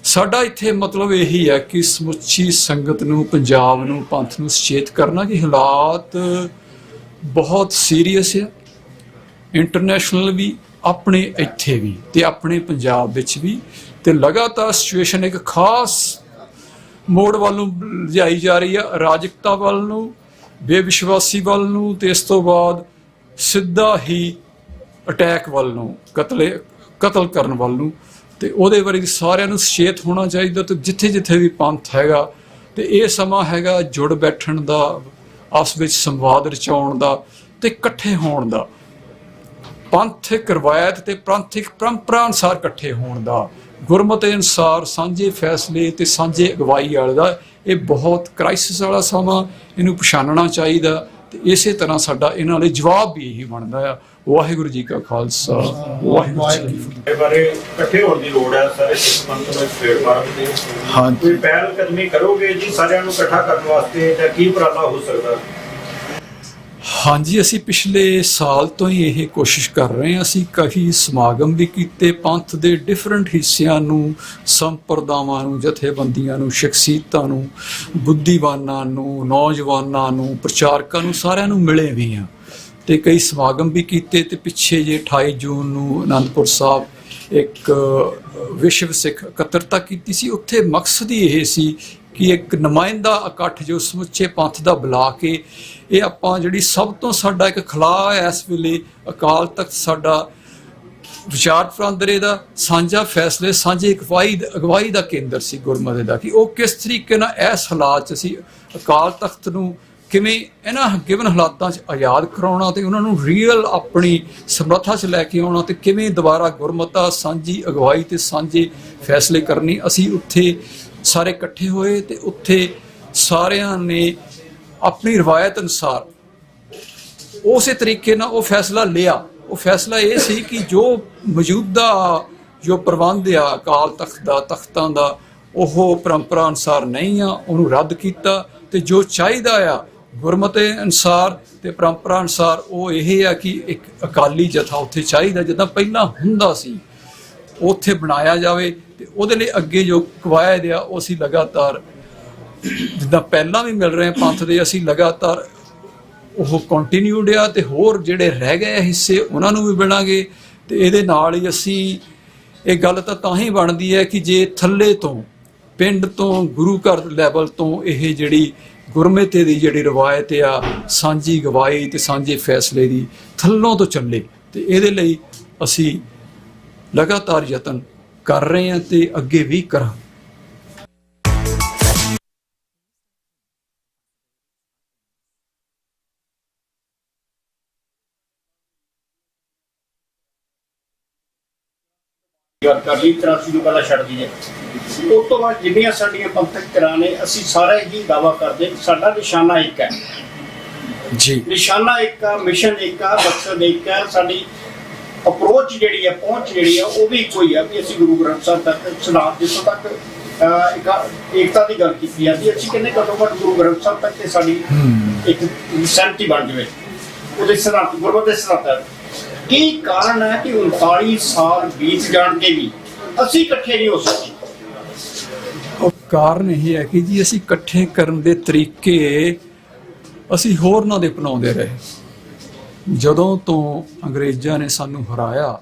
ਸਾਡਾ ਇੱਥੇ ਮਤਲਬ ਇਹੀ ਹੈ ਕਿ ਸਮੁੱਚੀ ਸੰਗਤ ਨੂੰ, ਪੰਜਾਬ ਨੂੰ, ਪੰਥ ਨੂੰ ਸੁਚੇਤ ਕਰਨਾ ਕਿ ਹਾਲਾਤ ਬਹੁਤ ਸੀਰੀਅਸ ਆ, ਇੰਟਰਨੈਸ਼ਨਲ ਵੀ, ਆਪਣੇ ਇੱਥੇ ਵੀ ਤੇ ਆਪਣੇ ਪੰਜਾਬ ਵਿੱਚ ਵੀ। ਤੇ ਲਗਾਤਾਰ ਸਿਚੁਏਸ਼ਨ ਇੱਕ ਖਾਸ ਮੋੜ ਵੱਲ ਨੂੰ ਲਿਜਾਈ ਜਾ ਰਹੀ ਆ, ਅਰਾਜਕਤਾ ਵੱਲ ਨੂੰ, ਬੇਵਿਸ਼ਵਾਸੀ ਵੱਲ ਨੂੰ, ਤੇ ਇਸ ਤੋਂ ਬਾਅਦ ਸਿੱਧਾ ਹੀ ਅਟੈਕ ਵੱਲ ਨੂੰ, ਕਤਲ ਕਰਨ ਵੱਲ ਨੂੰ। ਤੇ ਉਹਦੇ ਬਾਰੇ ਸਾਰਿਆਂ ਨੂੰ ਸੁਚੇਤ ਹੋਣਾ ਚਾਹੀਦਾ। ਤੇ ਜਿੱਥੇ ਜਿੱਥੇ ਵੀ ਪੰਥ ਹੈਗਾ ਤੇ ਇਹ ਸਮਾਂ ਹੈਗਾ ਜੁੜ ਬੈਠਣ ਦਾ, ਆਪਸ ਵਿੱਚ ਸੰਵਾਦ ਰਚਾਉਣ ਦਾ ਤੇ ਇਕੱਠੇ ਹੋਣ ਦਾ, ਪੰਥਕ ਰਵਾਇਤ ਤੇ ਪੰਥਕ ਪਰੰਪਰਾ ਅਨੁਸਾਰ ਇਕੱਠੇ ਹੋਣ ਦਾ, ਗੁਰਮਤਿ ਅਨੁਸਾਰ ਸਾਂਝੇ ਫੈਸਲੇ ਤੇ ਸਾਂਝੇ ਅਗਵਾਈ ਵਾਲੇ ਦਾ। ਇਹ ਬਹੁਤ ਕ੍ਰਾਈਸਿਸ ਵਾਲਾ ਸਮਾਂ, ਇਹਨੂੰ ਪਛਾਣਨਾ ਚਾਹੀਦਾ। ਤੇ ਇਸੇ ਤਰ੍ਹਾਂ ਸਾਡਾ ਇਹਨਾਂ ਲਈ ਜਵਾਬ ਵੀ ਇਹੀ ਬਣਦਾ ਆ। ਵਾਹਿਗੁਰੂ ਜੀ ਕਾ ਖਾਲਸਾ, ਵਾਹਿਗੁਰੂ ਜੀ ਕੀ ਫਤਿਹ। ਇਹ ਬਾਰੇ ਇਕੱਠੇ ਹੋਣ ਦੀ ਲੋੜ ਹੈ ਸਾਰੇ ਸਿੱਖ ਪੰਥ ਨੂੰ ਪਲੇਟਫਾਰਮ ਤੇ। ਕੋਈ ਪਹਿਲ ਕਦਮੀ ਕਰੋਗੇ ਜੀ ਸਾਰਿਆਂ ਨੂੰ ਇਕੱਠਾ ਕਰਨ ਵਾਸਤੇ, ਜਾਂ ਕੀ ਉਪਰਾਲਾ ਹੋ ਸਕਦਾ? हाँ जी, ਅਸੀਂ ਪਿਛਲੇ ਸਾਲ ਤੋਂ ਹੀ ਇਹ ਕੋਸ਼ਿਸ਼ ਕਰ ਰਹੇ ਹਾਂ। ਅਸੀਂ ਕਈ ਸਮਾਗਮ ਵੀ ਕੀਤੇ, ਪੰਥ ਦੇ ਡਿਫਰੈਂਟ ਹਿੱਸਿਆਂ ਨੂੰ, ਸੰਪਰਦਾਵਾਂ ਨੂੰ, ਜਥੇਬੰਦੀਆਂ ਨੂੰ, ਸ਼ਖਸੀਅਤਾਂ ਨੂੰ, ਬੁੱਧੀਵਾਨਾਂ ਨੂੰ, ਨੌਜਵਾਨਾਂ ਨੂੰ, ਪ੍ਰਚਾਰਕਾਂ ਨੂੰ, ਸਾਰਿਆਂ ਨੂੰ ਮਿਲੇ ਵੀ ਹਾਂ ਤੇ ਕਈ ਸਮਾਗਮ ਵੀ ਕੀਤੇ। ਤੇ ਪਿੱਛੇ ਜੇ 28 ਜੂਨ ਨੂੰ ਅਨੰਦਪੁਰ ਸਾਹਿਬ ਇੱਕ ਵਿਸ਼ਵ ਸਿੱਖ ਇਕੱਤਰਤਾ ਕੀਤੀ ਸੀ। ਉੱਥੇ ਮਕਸਦ ਹੀ ਇਹ ਸੀ ਕਿ ਇੱਕ ਨੁਮਾਇੰਦਾ ਇਕੱਠ ਜੋ ਸਮੁੱਚੇ ਪੰਥ ਦਾ ਬੁਲਾ ਕੇ ਇਹ ਆਪਾਂ ਜਿਹੜੀ ਸਭ ਤੋਂ ਸਾਡਾ ਇੱਕ ਖਲਾਅ ਹੈ ਇਸ ਵੇਲੇ ਅਕਾਲ ਤਖਤ ਸਾਡਾ ਵਿਚਾਰ ਪ੍ਰੰਦਰੇ ਦਾ ਸਾਂਝਾ ਫੈਸਲੇ, ਸਾਂਝੇ ਅਗਵਾਈ ਦਾ ਕੇਂਦਰ ਸੀ ਗੁਰਮਤਿ ਦਾ, ਕਿ ਉਹ ਕਿਸ ਤਰੀਕੇ ਨਾਲ ਇਸ ਹਾਲਾਤ 'ਚ ਅਸੀਂ ਅਕਾਲ ਤਖਤ ਨੂੰ ਕਿਵੇਂ ਇਹਨਾਂ ਗਿਵਨ ਹਾਲਾਤਾਂ 'ਚ ਆਜ਼ਾਦ ਕਰਾਉਣਾ ਤੇ ਉਹਨਾਂ ਨੂੰ ਰੀਅਲ ਆਪਣੀ ਸਮਰੱਥਾ 'ਚ ਲੈ ਕੇ ਆਉਣਾ ਤੇ ਕਿਵੇਂ ਦੁਬਾਰਾ ਗੁਰਮਤਾ ਸਾਂਝੀ ਅਗਵਾਈ ਤੇ ਸਾਂਝੇ ਫੈਸਲੇ ਕਰਨੀ। ਅਸੀਂ ਉੱਥੇ ਸਾਰੇ ਇਕੱਠੇ ਹੋਏ ਤੇ ਉੱਥੇ ਸਾਰਿਆਂ ਨੇ ਆਪਣੀ ਰਵਾਇਤ ਅਨੁਸਾਰ ਉਸੇ ਤਰੀਕੇ ਨਾਲ ਉਹ ਫੈਸਲਾ ਲਿਆ। ਉਹ ਫੈਸਲਾ ਇਹ ਸੀ ਕਿ ਜੋ ਮੌਜੂਦਾ ਜੋ ਪ੍ਰਬੰਧ ਆ ਅਕਾਲ ਤਖਤ ਦਾ, ਤਖਤਾਂ ਦਾ, ਉਹ ਪਰੰਪਰਾ ਅਨੁਸਾਰ ਨਹੀਂ ਆ, ਉਹਨੂੰ ਰੱਦ ਕੀਤਾ ਤੇ ਜੋ ਚਾਹੀਦਾ ਆ ਗੁਰਮਤਿ ਅਨੁਸਾਰ ਤੇ ਪਰੰਪਰਾ ਅਨੁਸਾਰ ਉਹ ਇਹ ਆ ਕਿ ਇੱਕ ਅਕਾਲੀ ਜਥਾ ਉੱਥੇ ਚਾਹੀਦਾ ਜਿੱਦਾਂ ਪਹਿਲਾਂ ਹੁੰਦਾ ਸੀ, ਉੱਥੇ ਬਣਾਇਆ ਜਾਵੇ। ਤੇ ਉਹਦੇ ਲਈ ਅੱਗੇ ਜੋ ਕਵਾਇਦ ਆ ਉਹ ਅਸੀਂ ਲਗਾਤਾਰ ਜਿੱਦਾਂ ਪਹਿਲਾਂ ਵੀ ਮਿਲ ਰਹੇ ਪੰਥ ਦੇ, ਅਸੀਂ ਲਗਾਤਾਰ ਉਹ ਕੰਟੀਨਿਊਡ ਆ ਤੇ ਹੋਰ ਜਿਹੜੇ ਰਹਿ ਗਏ ਹਿੱਸੇ ਉਹਨਾਂ ਨੂੰ ਵੀ ਬਣਾਂਗੇ। ਤੇ ਇਹਦੇ ਨਾਲ ਹੀ ਅਸੀਂ ਇਹ ਗੱਲ ਤਾਂ ਹੀ ਬਣਦੀ ਹੈ ਕਿ ਜੇ ਥੱਲੇ ਤੋਂ ਪਿੰਡ ਤੋਂ ਗੁਰੂ ਘਰ ਲੈਵਲ ਤੋਂ ਇਹ ਜਿਹੜੀ ਗੁਰਮਤਿ ਦੀ ਜਿਹੜੀ ਰਵਾਇਤ ਆ ਸਾਂਝੀ ਗਵਾਹੀ ਤੇ ਸਾਂਝੇ ਫੈਸਲੇ ਦੀ ਥੱਲੋਂ ਤੋਂ ਚੱਲੇ ਤੇ ਇਹਦੇ ਲਈ ਅਸੀਂ ਲਗਾਤਾਰ ਯਤਨ ਕਰ ਰਹੇ ਹਾਂ ਤੇ ਅੱਗੇ ਵੀ ਕਰਾਂਗੇ। ਗੱਲ ਕਰ ਲਈ 83 ਨੂੰ ਪਹਿਲਾਂ ਛੱਡ ਦਈਏ। ਉਸ ਤੋਂ ਬਾਅਦ ਜਿੰਨੀਆਂ ਸਾਡੀਆਂ ਪੰਥਕ ਧਿਰਾਂ ਨੇ ਅਸੀਂ ਸਾਰੇ ਹੀ ਦਾਅਵਾ ਕਰਦੇ ਕਿ ਸਾਡਾ ਨਿਸ਼ਾਨਾ ਇੱਕ ਹੈ ਜੀ, ਨਿਸ਼ਾਨਾ ਇੱਕ ਆ, ਮਿਸ਼ਨ ਇੱਕ ਆ, ਮਕਸਦ ਇੱਕ ਹੈ। ਸਾਡੀ ਅਪਰੋਚ ਜਿਹੜੀ ਹੈ, ਪਹੁੰਚ ਜਿਹੜੀ ਹੈ ਉਹ ਵੀ ਇੱਕੋ ਹੀ ਆ ਵੀ ਅਸੀਂ ਗੁਰੂ ਗ੍ਰੰਥ ਸਾਹਿਬ ਤੱਕ ਸਿਧਾਂਤ ਜਿੱਥੋਂ ਤੱਕ ਏਕਤਾ ਦੀ ਗੱਲ ਕੀਤੀ ਜਾਂਦੀ, ਅਸੀਂ ਕਹਿੰਦੇ ਘੱਟੋ ਘੱਟ ਗੁਰੂ ਗ੍ਰੰਥ ਸਾਹਿਬ ਤੱਕ ਤੇ ਸਾਡੀ ਇੱਕ ਸਹਿਮਤੀ ਬਣ ਜਾਵੇ ਉਹਦੇ ਸਿਧਾਂਤ, ਗੁਰਮਤਿ ਦੇ ਸਿਧਾਂਤਾਂ। ਕੀ ਕਾਰਨ ਹੈ ਕਿ 39 ਸਾਲ ਬੀਤ ਜਾਣ ਕੇ ਵੀ ਅਸੀਂ ਇਕੱਠੇ ਨਹੀਂ ਹੋ ਸਕੇ? ਉਹ ਕਾਰਨ ਇਹ ਹੈ ਕਿ ਜੀ ਅਸੀਂ ਇਕੱਠੇ ਕਰਨ ਦੇ ਤਰੀਕੇ ਅਸੀਂ ਹੋਰਨਾਂ ਦੇ ਅਪਣਾਉਂਦੇ ਰਹੇ। ਜਦੋਂ ਤੋਂ ਅੰਗਰੇਜ਼ਾਂ ਨੇ ਸਾਨੂੰ ਹਰਾਇਆ